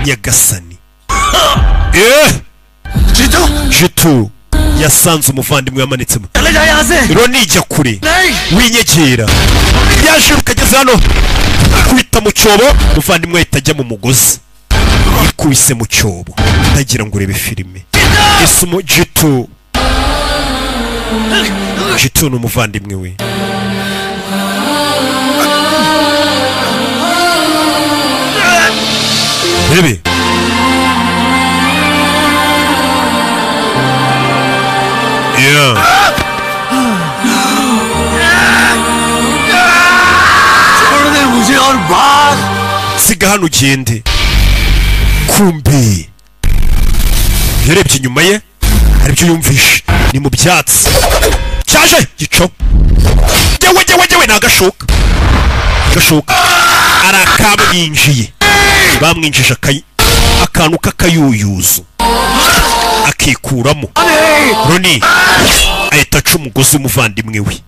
Nyagasani Jitu yasanze umuvandimwe yamanitse mu Roni ijya kure winyegera yaje ukageze hano kwita mu cyobo umuvandimwe ahita ajya mu mugozi ikubise mu cyobo ndagira ngo urebe filime ese Jitu ni umuvandimwe we rebe siga hano ugende kumbe yarebye inyuma ye hari ibyo yumvishe ni mu byatsi cyaje gico yewe nagashoka arakamwinjiye bamwinjije akantu k'akayuyuzo akikuramo Roni ahita aca umugozi w'umuvandimwe we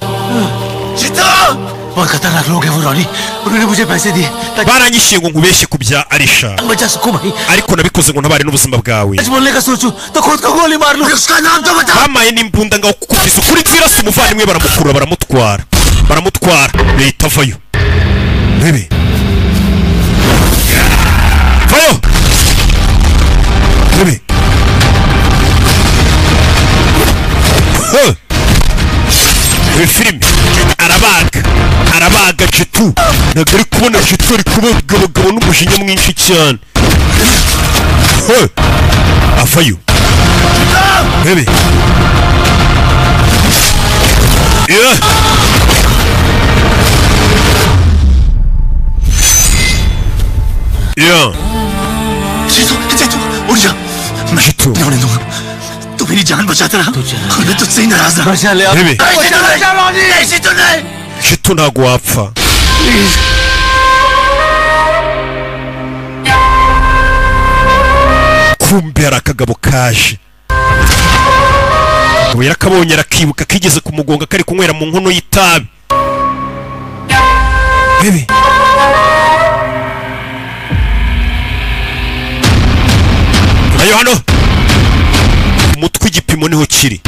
बहुत खतरनाक लोग हैं वो रॉनी उन्होंने मुझे पैसे दिए baranyishyuye ngo nkubeshye ku bya Alisha बचा सकूं भाई ariko nabikoze ngo ntabare n'ubuzima bwawe आज बोलने का सोचूं तो खुद को गोली मार लूं उसका नाम तो बता bamaye n'imbunda ngaho kukubisa ukuri nzirasa umuvandimwe baramukurura baramutwara leta vayo bebe vayo bebe filime arabaga Jitu ntabwo ari kubona Jitu ari kubaga abagabo n'umujinya mwinshi cyane avayo bebe Jitu उठ जा मैं नहीं दूंगा तू मेरी जान बचाता रहा मैं तुझसे ही नाराज रहा बचा ले ऐसे तो नहीं Jitu ntabwo wapfa kumbe hari akagabo kaje ngo yarakabonye arakibuka kigeze kumugonga kari kunywera mu nkono y'itabi bebe ayo hano umutwe igipimo niho kiri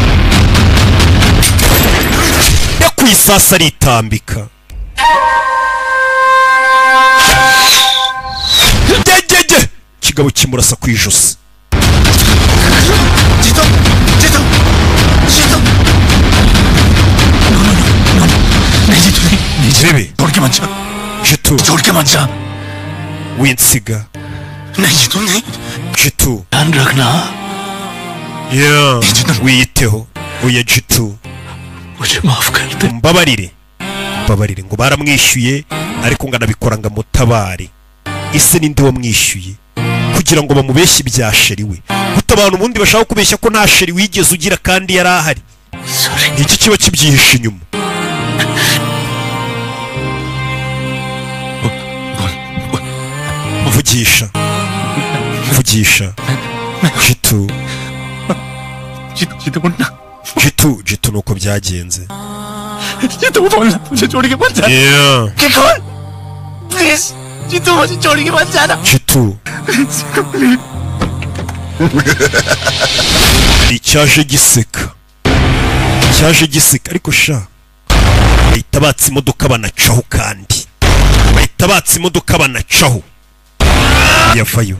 yakwisasa aritambika kigabo kimurasa ku ijosi bebe Jitu winsiga Jitu ध्यान रखना wiyiteho oya Jitu मुझे माफ कर दे mbabarire ngo baramwishyuye ariko ngo anabikora ngo amutabare ese ninde wamwishyuye kugira ngo bamubeshye ibya sheri we guta abantu ubundi bashaka kubeshya ko nta sheri wigeze ugira kandi yari ahari iki kiba kibyihishe inyuma vugisha Jitu nuko byagenze Jitu बोलना मुझे छोड़ के मत जा क्या कौन please Jitu मुझे छोड़ के मत जाना Jitu icyaje giseka ariko sha bahita batse imodoka banacaho kandi yavayo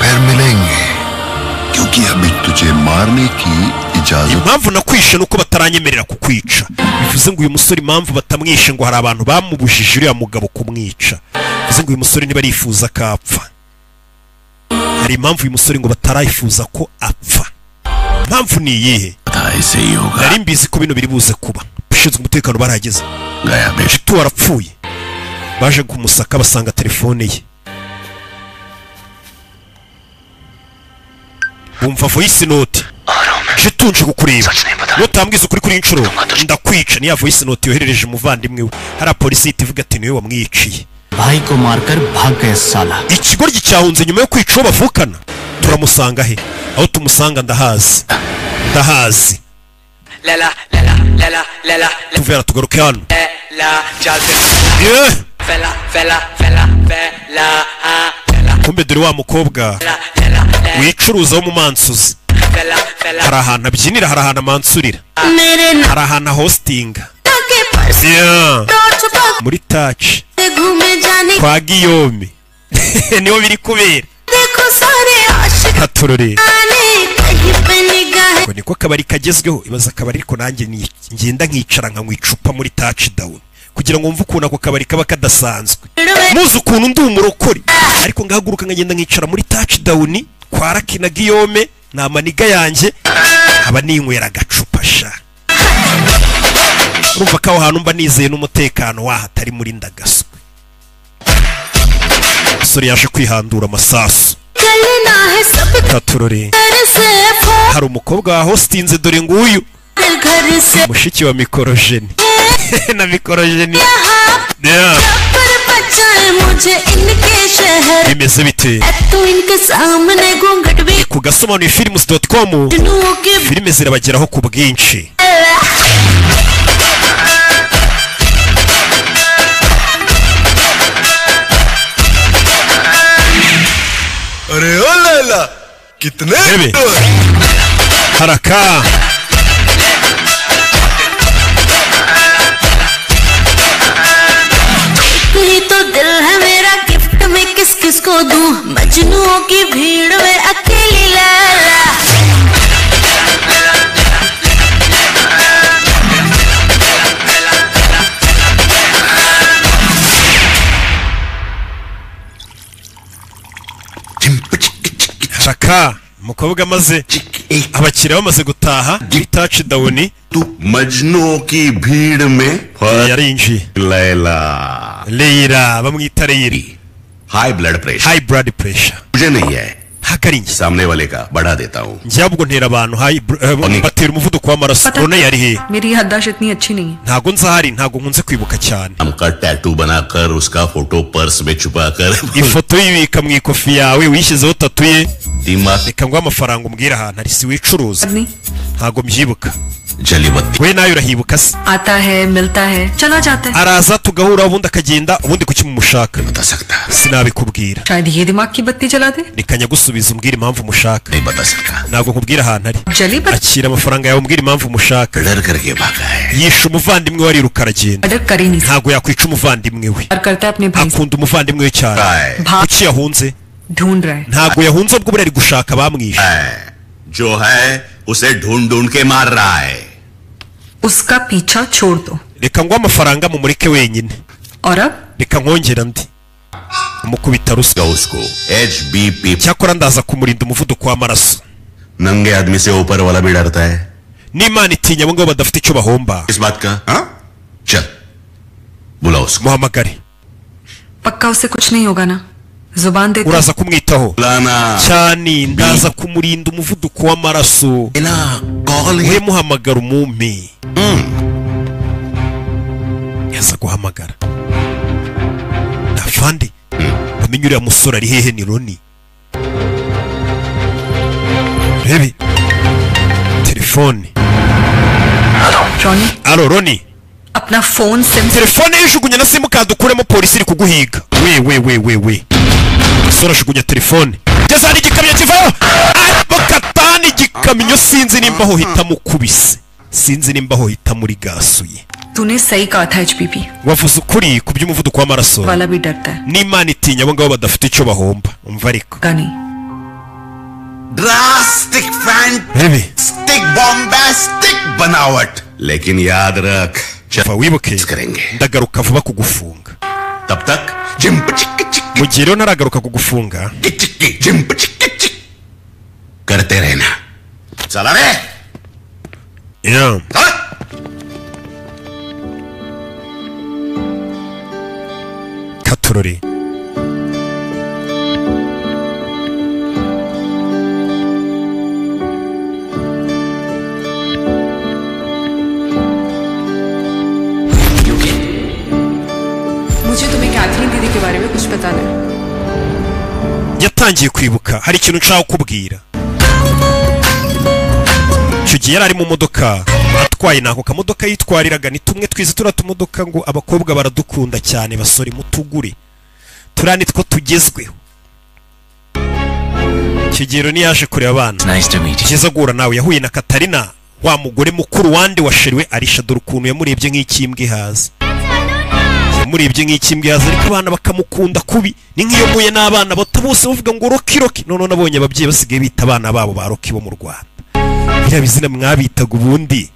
फिर मिलेंगे क्योंकि अभी तुझे मारने की इजाजत impamvu nakwishe nuko bataranyemerera kukwica bivuze ngo uyu musore impamvu batamwishe ngo hari abantu bamubujije uriya mugabo kumwica bivuze ngo uyu musore niba arifuza kapfa hari impamvu uyu musore ngo batarayifuza ko apfa impamvu ni iyihe nari mbizi ko bino biri buze kuba ushinzwe umutekano barahageze Jitu warapfuye baje kumusaka basanga telefone ye bumva voice note Jitu nje kukureba nutambwiza ukuri kuri inshuro ndakwica niya voice note yoherereje umuvandimwe we hari polisi itivuga ati niwe wamwiciye भाई को मारकर भाग गया साला ikigoryi cyahunze nyuma yo kwica uwo bavukana turamusanga he aho tumusanga ndahazi tuvera tugaruke hano kumbe dore wa mukobwa wicuruza wo mu mansuzi hari ahantu abyinira hari ahantu amansurira hari ahantu hostinga muri taci kwa Guillaume niho biri kubera katorore ngo niko kabari kagezweho ibaza akabari ariko nanjye ngenda nkicara nkanywa icupa muri touch down kugira ngo mve ukuntu ako kabari kaba kadasanzwe muzi ukuntu ndi umurokori ariko ngahaguruka nkagenda nkicara muri touch down kwa Raki na Guillaume na maniga yanjye aba ninywera agacupa sha urumva ko aho hantu mba nizeye n'umutekano waho atari muri ndagaswe sori yaje kwihandura amasasu katurore hari umukobwa wa hostinze dore nguyu mushiki wa mikorojeni na mikorojeni मुझे इनके शहर bimeze bite तो इनके सामने घूंघट भी ku gasobanuye films.com filime zirabageraho ku bwinshi अरे ओ लैला कितने haraka ही तो दिल है मेरा गिफ्ट में किस किस को दूं मजनुओं की भीड़ में अकेली Laila haraka umukobwa amaze abakiriya bamaze gutaha touch down तू मजनुओं की भीड़ में yarinjiye Laila bamwita Leila high blood pressure मुझे नहीं है सामने वाले का बढ़ा देता हूँ njyabwo ntera abantu batera umuvuduko w'amaraso none yari he मेरी याददाश्त इतनी अच्छी नहीं है ntago nzahari ntago nkunze kwibuka cyane हमका टैटू बनाकर उसका फोटो पर्स में छुपाकर ifoto yibika mu ikofi yawe wishyizeho tatu ye दिमाग reka ngo amafaranga umbwira ahantu ari si wicuruza ntago mbyibuka जली बत्ती we nayo urahibuka se आता है मिलता है चला जाता है araza tugahura ubundi akagenda ubundi kuki mumushaka sinabikubwira शायद ये दिमाग की बत्ती जला दे reka nyagusubiza umbwira impamvu umushaka नहीं बता सकता ntabwo nkubwira ahantu ari जली बत्ती akira amafaranga yawe umbwira impamvu umushaka डर करके भागा है yishe umuvandimwe we ariruka aragenda अडर करी नहीं ntabwo yakwica umuvandimwe we और करता है अपने भाई akunda umuvandimwe we cyane kuki yahunze ढूंढ रहा है ntabwo yahunze ubwo buri ari gushaka bamwishe जो है उसे ढूंढ ढूंढ के मार रहा है उसका पीछा छोड़ दो reka ngo amafaranga mumureke wenyine और अब reka nkongera ndi umukubita ruswa उसको HBP cyakora ndaza kumurinda umuvuduko w'amaraso नंगे आदमी से ऊपर वाला भी डरता है n'Imana itinya abo ngabo badafite icyo bahomba इस बात का हाँ चल बुलाओ उसको muhamagare पक्का उससे कुछ नहीं होगा ना जुबान दे uraza kumwitaho cyane ndaza kumurinda umuvuduko w'amaraso we muhamagara umumpe yaza guhamagara nafande bamenye uriya musore ari hehe ni Roni rebe telefone alo Roni अपना phone SIM telefone yijugunye na simukadi ukuremo polisi iri kuguhiga we musore ajugunya telefone ngeze hari igikamyo kivaho mukatani igikamyo sinzi nimba aho hitamukubise sinzi nimba aho hitamurigasuye तूने सही कहा था HPP wavuze ukuri ku by'umuvuduko w'amaraso वाला भी डरता है n'Imana itinya abo ngabo badafite icyo bahomba umva ariko गानी drastic fantastic bombastic बनावट लेकिन याद रख va wibuke ndagaruka vuba kugufunga तब तक mu gihe rero naragaruka kugufunga करते रहना चला रे katurori मुझे तुम्हें कैथरीन दीदी के बारे में कुछ बताना है yatangiye kwibuka hari ikintu nshaka kubwira icyo gihe yari ari mu modoka atwaye nako kamodoka yitwariraga ni tumwe twize turatumodoka ngo abakobwa baradukunda cyane basore mutugure turani two tugezweho kigero ni yaje kureba abana kiza gura nawe yahuye na Katarina wa mugore mukuru wande washiriwe arisha dore ukuntu yamurebye nk'ikimbwe haza yamurebye nk'ikimbwe haza ariko abana bakamukunda kubi ni nk'iyo muye n'abana bato bose bavuga ngo roki none nabonye ababyeyi basigaye bita abana babo ba roki bo mu Rwanda biriya bizina mwabitaga ubundi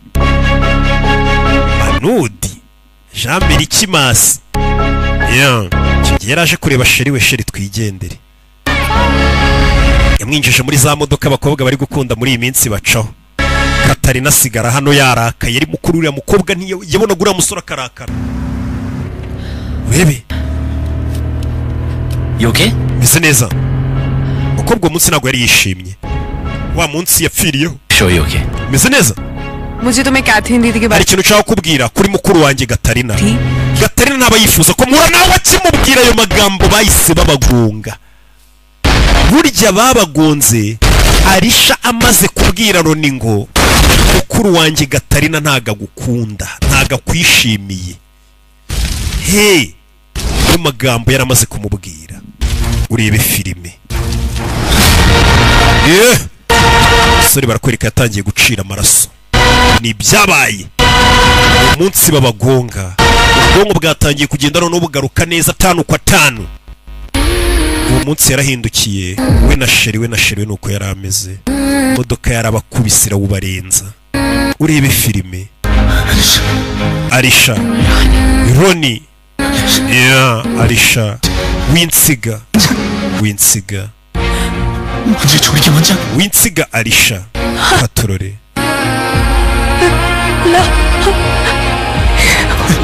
Manudi Jean-Marie Kimasi yaraje kureba sheri twigendere yamwinjije muri za modoka abakobwa bari gukunda muri iyi minsi bacaho Katarina sigara hano yarakaye yari mukuru uriya mukobwa ntiyabona gura musora karakara webe okay bise neza mukobwa munsi nago yari yishimye wa munsi yapfiriyeho sure okay मुझे तुम्हें कैथरीन दीदी के बारे में ikintu cyaho kubwira kuri mukuru wanjye Katarina Gatarina ntaba yifuza ko muhura nawe akimubwira ayo magambo bahise babagunga. Burya babagonze Arisha amaze kubwira Roni ngo mukuru wanjye Gatarina ntaga gukunda, ntaga kwishimiye. Hey, ayo magambo yaramaze kumubwira. Urebe filime. Sori barakwereka yatangiye gucira amaraso. Ni byabaye. Umunsi babagonga. Ubwonko bwatangiye kugenda no bugaruka neza 5 kwa 5. Uwo munsi yarahindukiye we na sheri nuko yarameze. Modoka yarabakubisira ubarenza. Urebe filime. Arisha. Roni. Arisha. Winsiga. Winsiga Arisha. Katorore.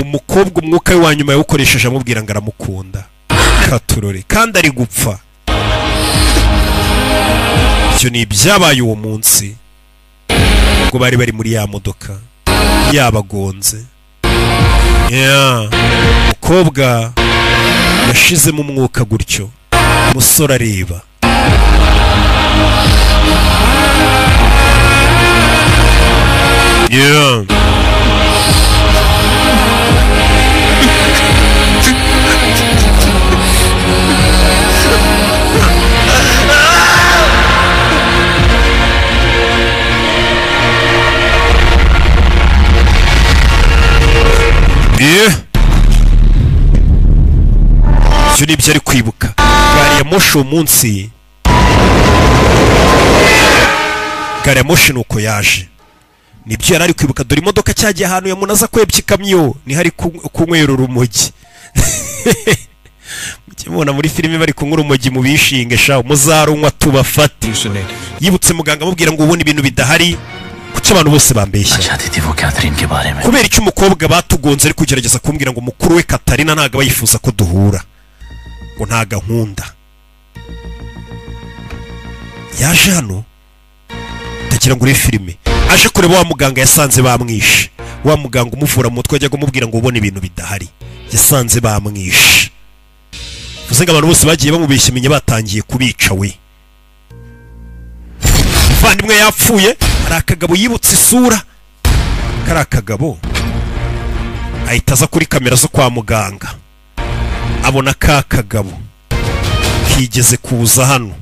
Umukobwa umwuka we wanyuma yawukoresheje amubwira ngo aramukunda. Katorore kandi ari gupfa. Icyo ni byabaye uwo munsi ubwo bari muri ya modoka yabagonze. Umukobwa yashizemo umwuka gutyo. Umusore areba. Icyo ni byo ari kwibuka. Gari ya moshi umunsi. Gari ya moshi nuko yaje. Nibyo yari ari kwibuka. Dore imodoka cyagiye ahantu yamunaza kwebya ikamyo. Ni hari kunywera urumogi. Mukimubona muri filime bari kunywa urumogi mu bishinge sha muzarunywa tubafate. Yibutse muganga amubwira ngo ubone ibintu bidahari. Kuki abantu bose bambeshya? Kubera icyo umukobwa batugonze ari kugerageza kumbwira ngo mukuru we Katarina ntaga bayifuza ko duhura. Ngo ntaga nkunda. Yaje hano ndagira ngo uri filime. Aje kureba wa muganga yasanze bamwishe. Wa muganga umuvura mu mutwe ajya kumubwira ngo ubone ibintu bidahari. Yasanze bamwishe. Uzenga abantu bose bagiye bamubeshya menye batangiye kubica we. Vandimwe yapfuye. Arakagabo yibutse isura. Karakagabo ahitaza kuri kamera zo kwa muganga. Abona kakagabo kigeze kuza hano.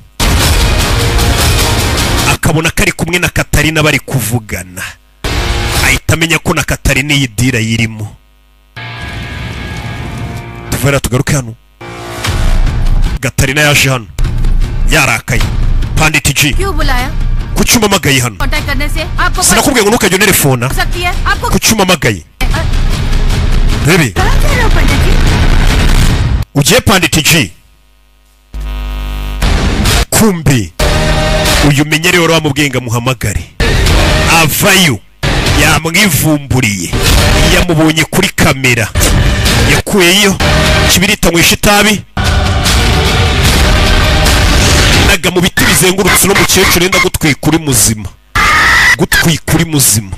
Akabona kari kumwe na Katarina bari kuvugana. Ahita amenya ko na Katarina yidira yirimo. Tuvera tugaruke hano. Katarina yaje hano. Yarakaye. Pandit G. क्यों बुलाया? कुछ ममगाई हन कांटेक्ट करने से आपको सिनाकुब गंगनो का जो नेरे फोन ना सकती है आपको कुछ Mamgai baby uje Pandit G kumbi uyu menyere wari wamubwenga muhamagare avayo yamwivumburiye yamubonye kuri kamera yakuyeyo kibirita mwisha itabi naga mu biti bizengurutse no mukecuru enda gutwikuri muzima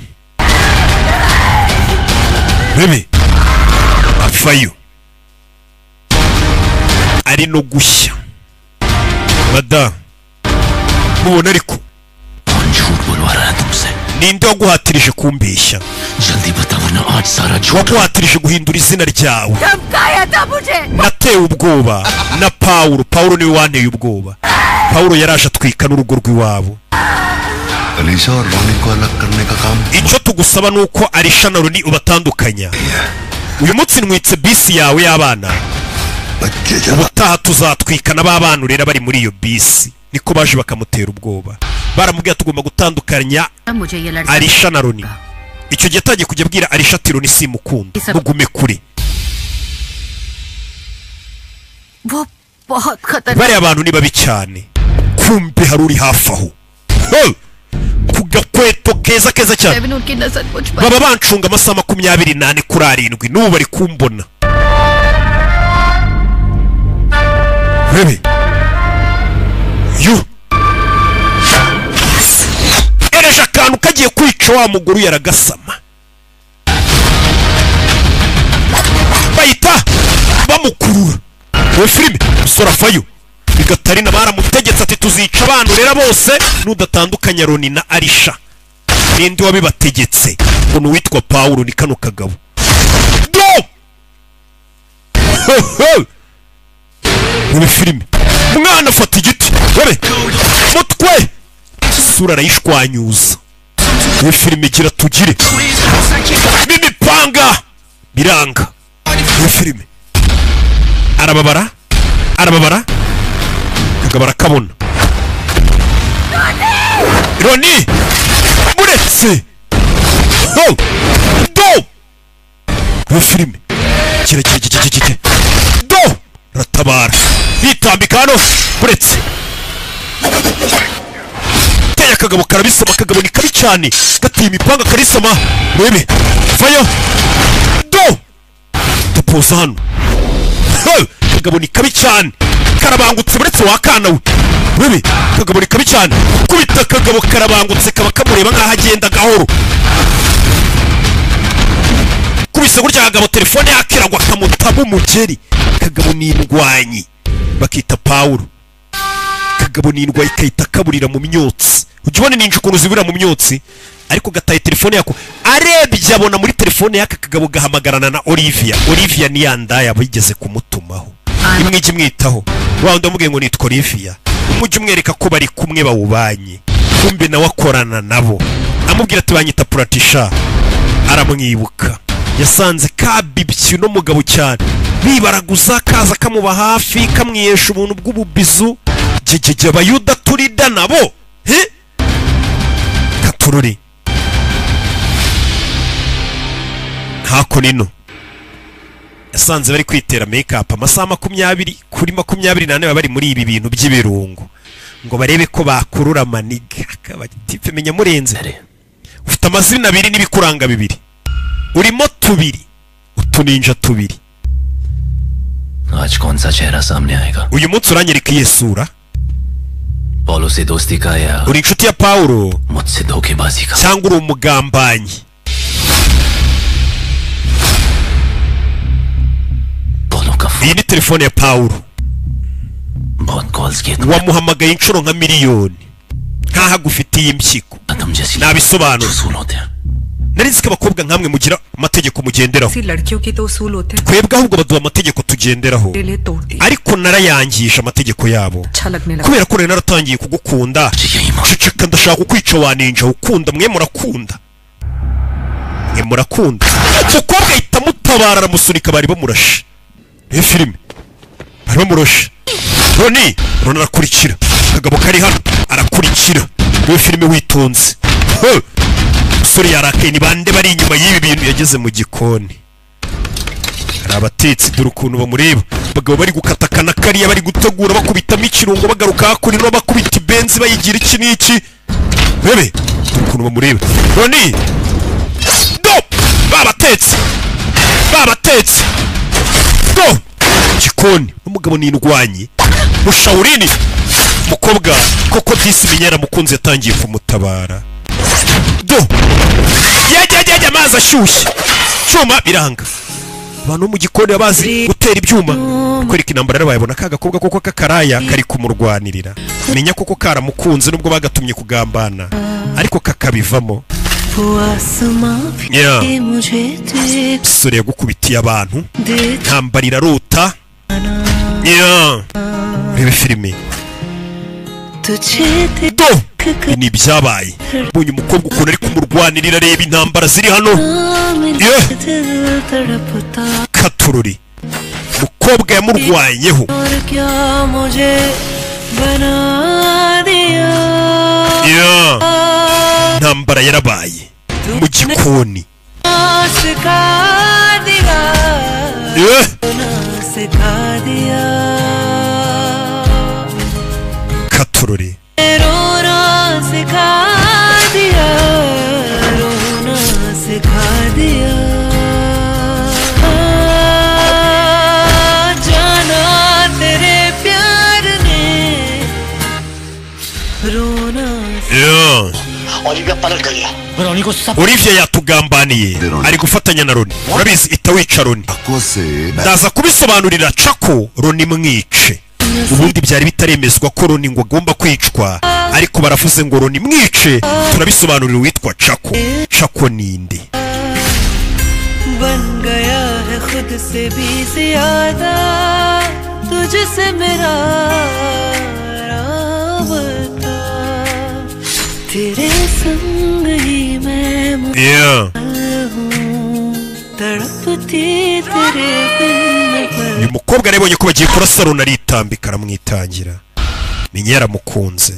bebe afayo ari no gushya mada mubona ariko ninde waguhatirije kumbeshya waguhatirije guhindura izina ryawe natewe ubwoba na Paulo niwe wanteye ubwoba. Paulo yaraje atwika n'urugo rw'iwabo. Alisha और रोनी को अलग करने का काम icyo tugusaba nuko Alisha na Roni ubatandukanya. Uyu munsi nwitse bisi yawe y'abana ubutaha tuzatwika n'ababana urera bari muri iyo bisi. Niko baje bakamutera ubwoba baramubwira tugomba gutandukanya Alisha na Roni. Icyo gihe tagiye kujya bwira Alisha ati Roni simukunda mugume kure. Bari abantu ni babi cyane kumbe haruri hafi aho kugakweto keza cyane baba bancunga amasaha 28 kuri 7 n'ubu bari kumbona bebe yo ereje akantu kagiye kwica wa muguru yaragasama we filime sorafayo bigatarina baramutegetse ati tuzica abantu rero bose nudatandukanya Roni na Arisha ninde wabibategetse ngo nuwitwa Paulo ni kano kagabo do we filime mwana afata igiti webe mutwe sura arayishwanyuza we filime gira tugire bimipanga biranga we filime arababara kagabara kabona Roni muretse do we filime kire do ratabara bitambika hano muretse teye akagabo karabisama akagabo ni kabi cyane gatiye imipanga karisama rebe vayo do dupoza hano kagabo ni kabi cyane karabangutse muretse wakana we rebe kagabo ni kabi cyane kubita kagabo karabangutse kaba kamureba nkaho agenda gahoro kubise gutya kagabo telefone yakiragwa kamutaba umugeri kagabo ni indwanyi bakita Paulo kagabo ni indwayi kayita kaburira mu myotsi ujibone ninje ukuntu zibura mu myotsi ariko gataye telefone yako arebye abona muri telefone yaka kagabo gahamagarana na Olivia ni yandaya bigeze kumutumaho imwije mwitaho wa ndamubwiye ngo nitwa Olivia umujye umwereka ko bari kumwe bawubanye kumbe nawe akorana nabo amubwira ati banyita Pratisha aramwibuka yasanze kabibyi no mugabo cyane bibaraguza kaza kamuba hafi kamwiyesha ubuntu bw'ububizu jejeje abayuda turida nabo katururi hako nino yasanze bari kwitera makeup amasaha 20 kuri 24 bari muri ibi bintu by'ibirungo ngo barebe ko bakurura maniga akabatipe menya murenze ufite amazina 2 n'ibikuranga 2 urimo 2 utuninja 2 आज कौन सा चेहरा सामने आएगा uyu munsi uranyereka iyi sura Paulo से दोस्ती का या uri inshuti ya Paulo मुझसे धोखेबाजी का cyangwa uri umugambanyi iyi ni telefone ya Paulo wamuhamagaye inshuro nka miliyoni nkaho agufitiye impyiko nabisobanura narinzi ko abakobwa nkamwe mugira amategeko mugenderaho twebwe ahubwo baduha amategeko tugenderaho ariko narayangisha amategeko yabo kubera ko rero naratangiye kugukunda ceceka ndashaka kukwica waninja ukunda mwe murakunda umukobwa ahita mutabara aramusunika bari bamurashe iyo filime bari bamurashe Roni arakurikira kagabo kari hano arakurikira iyo filime witonze suri yarakaye ni bande bari inyuma y'ibi bintu yageze mu gikoni hari abatetsi dore ukuntu bamureba bagabo bari gukatakana kariya bari gutegura bakubitamo ikirungo bagaruka hakurino bakubita benzi bayigira iki n'iki bebe dore ukuntu bamureba Roni do babatetsi do gikoni umugabo ni indwanyi mushawurini mukobwa koko disi menyera mukunzi yatangiye kumutabara do yajya amazi ashyushye cyuma biranga abantu mu gikoni bazi gutera ibyuma kwereka intambara rero bayibona kaga kobwa koko kakaraya kari kumurwanirira menya koko karamukunze nubwo bagatumye kugambana ariko kakabivamo sore yagukubitiye abantu ntambarira rota rebe filime do ni byabaye bunye umukobwa ukuntu ari kumurwanirira reba intambara ziri hano katururi umukobwa yamurwanyeho intambara yarabaye mu gikoni katururi Olivia पलट गई है Olivia yatugambaniye ari gufatanya na Roni. Urabizi itawica Roni. Ndaza kubisobanurira Chako Roni mwice. Ubundi byari bitaremezwa ko Roni ngo agomba kwicwa, ariko baravuze ngo Roni mwice. Turabisobanurira witwa Chako. Chako ninde? बन गया है खुद से भी ज़्यादा तुझसे मेरा राबता तेरे संग ही मैं तड़पती तेरे बिन uyu mukobwa arebonye ko bagiye kurasa Roni aritambika aramwitangira menye yaramukunze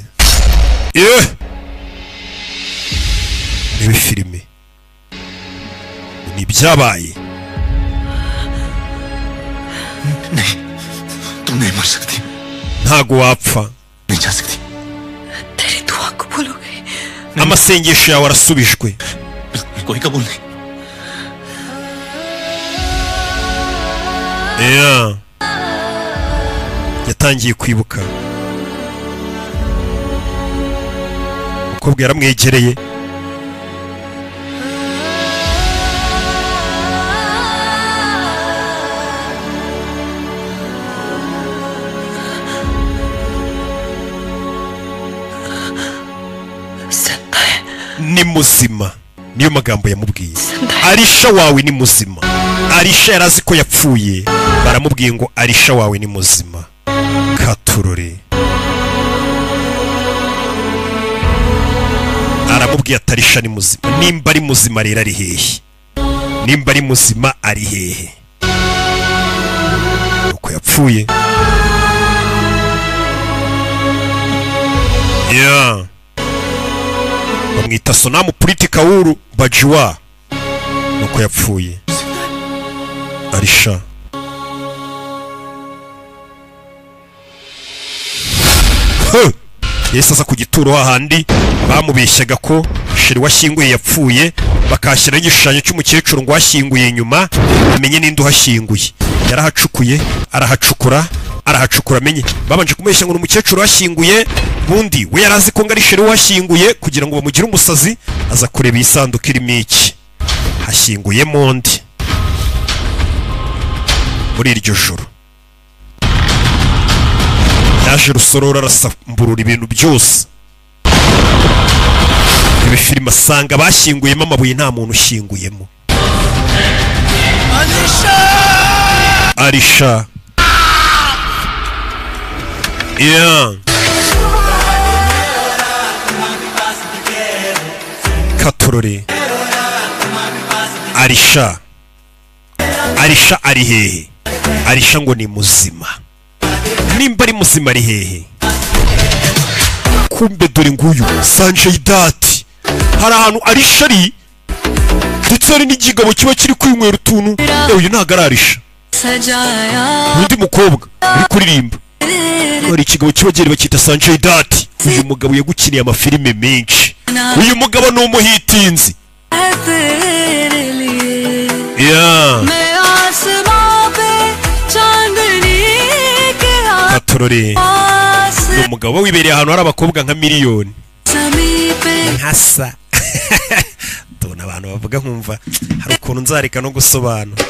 ibi filime ni byabaye तुम नहीं मर सकती ntago wapfa नहीं जा सकती तेरी दुआ कबूल हो गई amasengesho yawe arasubijwe कोई कबूल नहीं yatangiye kwibuka umukobwa yaramwegereye ni muzima niyo magambo yamubwiye Arisha wawe ni muzima Arisha yarazi ko yapfuye baramubwiye ngo Arisha wawe ni muzima Katurore aramubwiye ati Arisha ni muzima nimba ari muzima rero ari hehe nimba ari muzima ari hehe uko yapfuye bamwita Sonamu Politika Uru Bajwa nuko yapfuye Arisha yesasa ku gituro hahandi bamubeshyaga ko sheri washyinguye yapfuye bakashyira igishushanyo cy'umukecuru ngo washyinguye nyuma amenye ninde uhashyinguye yarahacukuye arahacukura amenye babanje kumubeshya ngo umukecuru washyinguye bundi we yarazi ko ngari sheri washyinguye kugira ngo bamugire umusazi aza kureba isanduku irimo iki hashyinguye mondi muri iryo joro yaje Rusororo arasamburura ibintu byose ibi filime asanga bashyinguyemo amabuye nta muntu ushyinguyemo Arisha Katurore Arisha ari hehe Arisha ngo ni muzima nimba ari muzima ari hehe kumbe dore nguyu Sanjay Dutt hari ahantu Arisha ari ndetse hari n'igigabo kiba kiri kwinywera utuntu uyu ntago ari Arisha undi mukobwa uri kuririmba hari ikigabo kiba gere bakita Sanjay Dutt uyu mugabo yagukiniye amafilime menshi uyu mugabo ni umuhitinzi Katurore ni umugabo wibereye ahantu hari abakobwa nka miliyoni nkasa tubona abantu bavuga nkumva hari ukuntu nzareka no gusobanura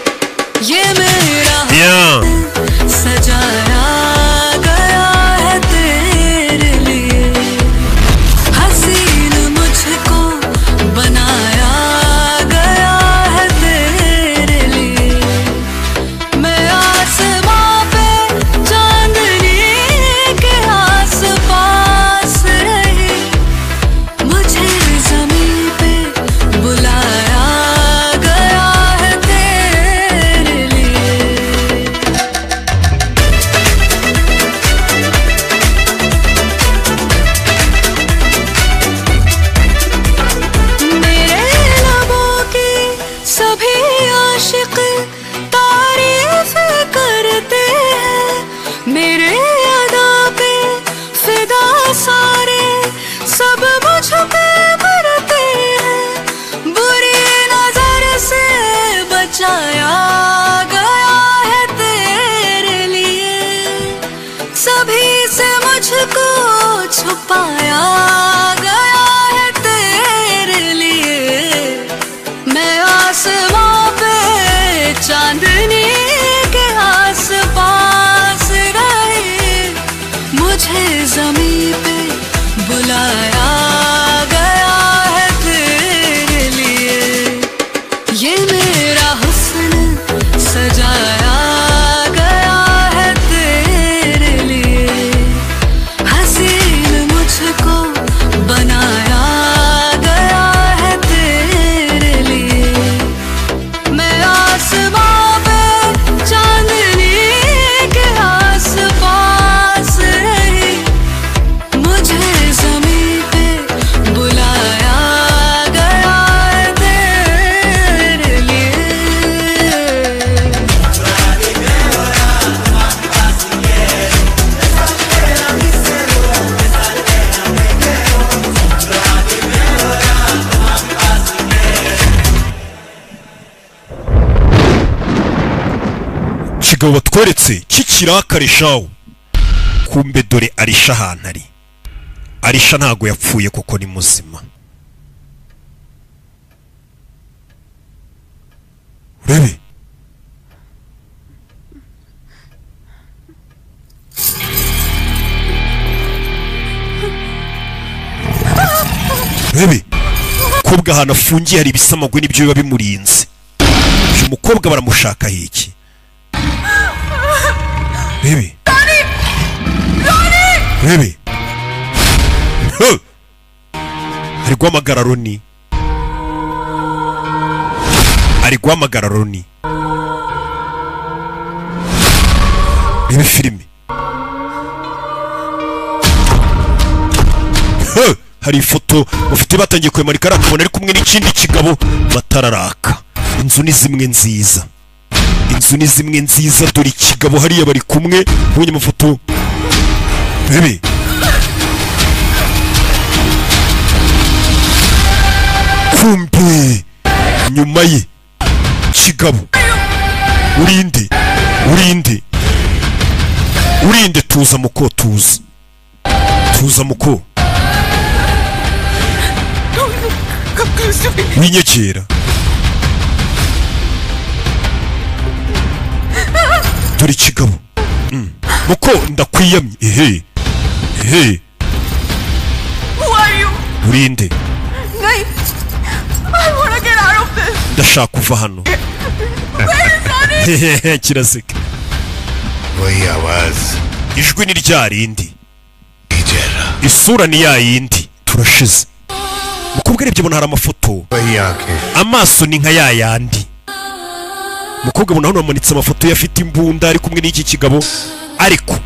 kigabo batweretse kikirakare shawo kumbe dore Arisha ahantu ari. Arisha ntago yapfuye kuko ni muzima. Urebe Rebe kobwa ahantu afungiye hari ibisamagwe n'ibyo biba bimurinze. Uyu mukobwa baramushaka hiki. Rebe Rebe ari guhamagara Roni. Ari guhamagara Roni. Rebe filime. Hari ifoto bafite batangiye kwemarika arakubona ari kumwe n'ikindi kigabo batararaka. Inzu ni zimwe nziza. Inzu ni zimwe nziza dore ikigabo hariya bari kumwe ubonye amafoto. Rebe kumbe nyuma ye kigabo urinde tuza muko tuza muko winyegera dore kigabo muko ndakwiyamye ehe urinde ndashaka kuva hano kiraseka ijwi ni rya rindi isura ni ya yindi turashize mukobwa arebye bona hari amafoto amaso ni nka ya yandi mukobwa bona hano hamanitse amafoto yafite imbunda ari kumwe n'iki kigabo ariko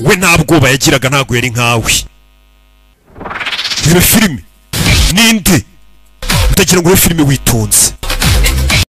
we nta bwoba yagiraga ntago yari nkawe. Iyo filime ninde utagira ngo iyo filime witonze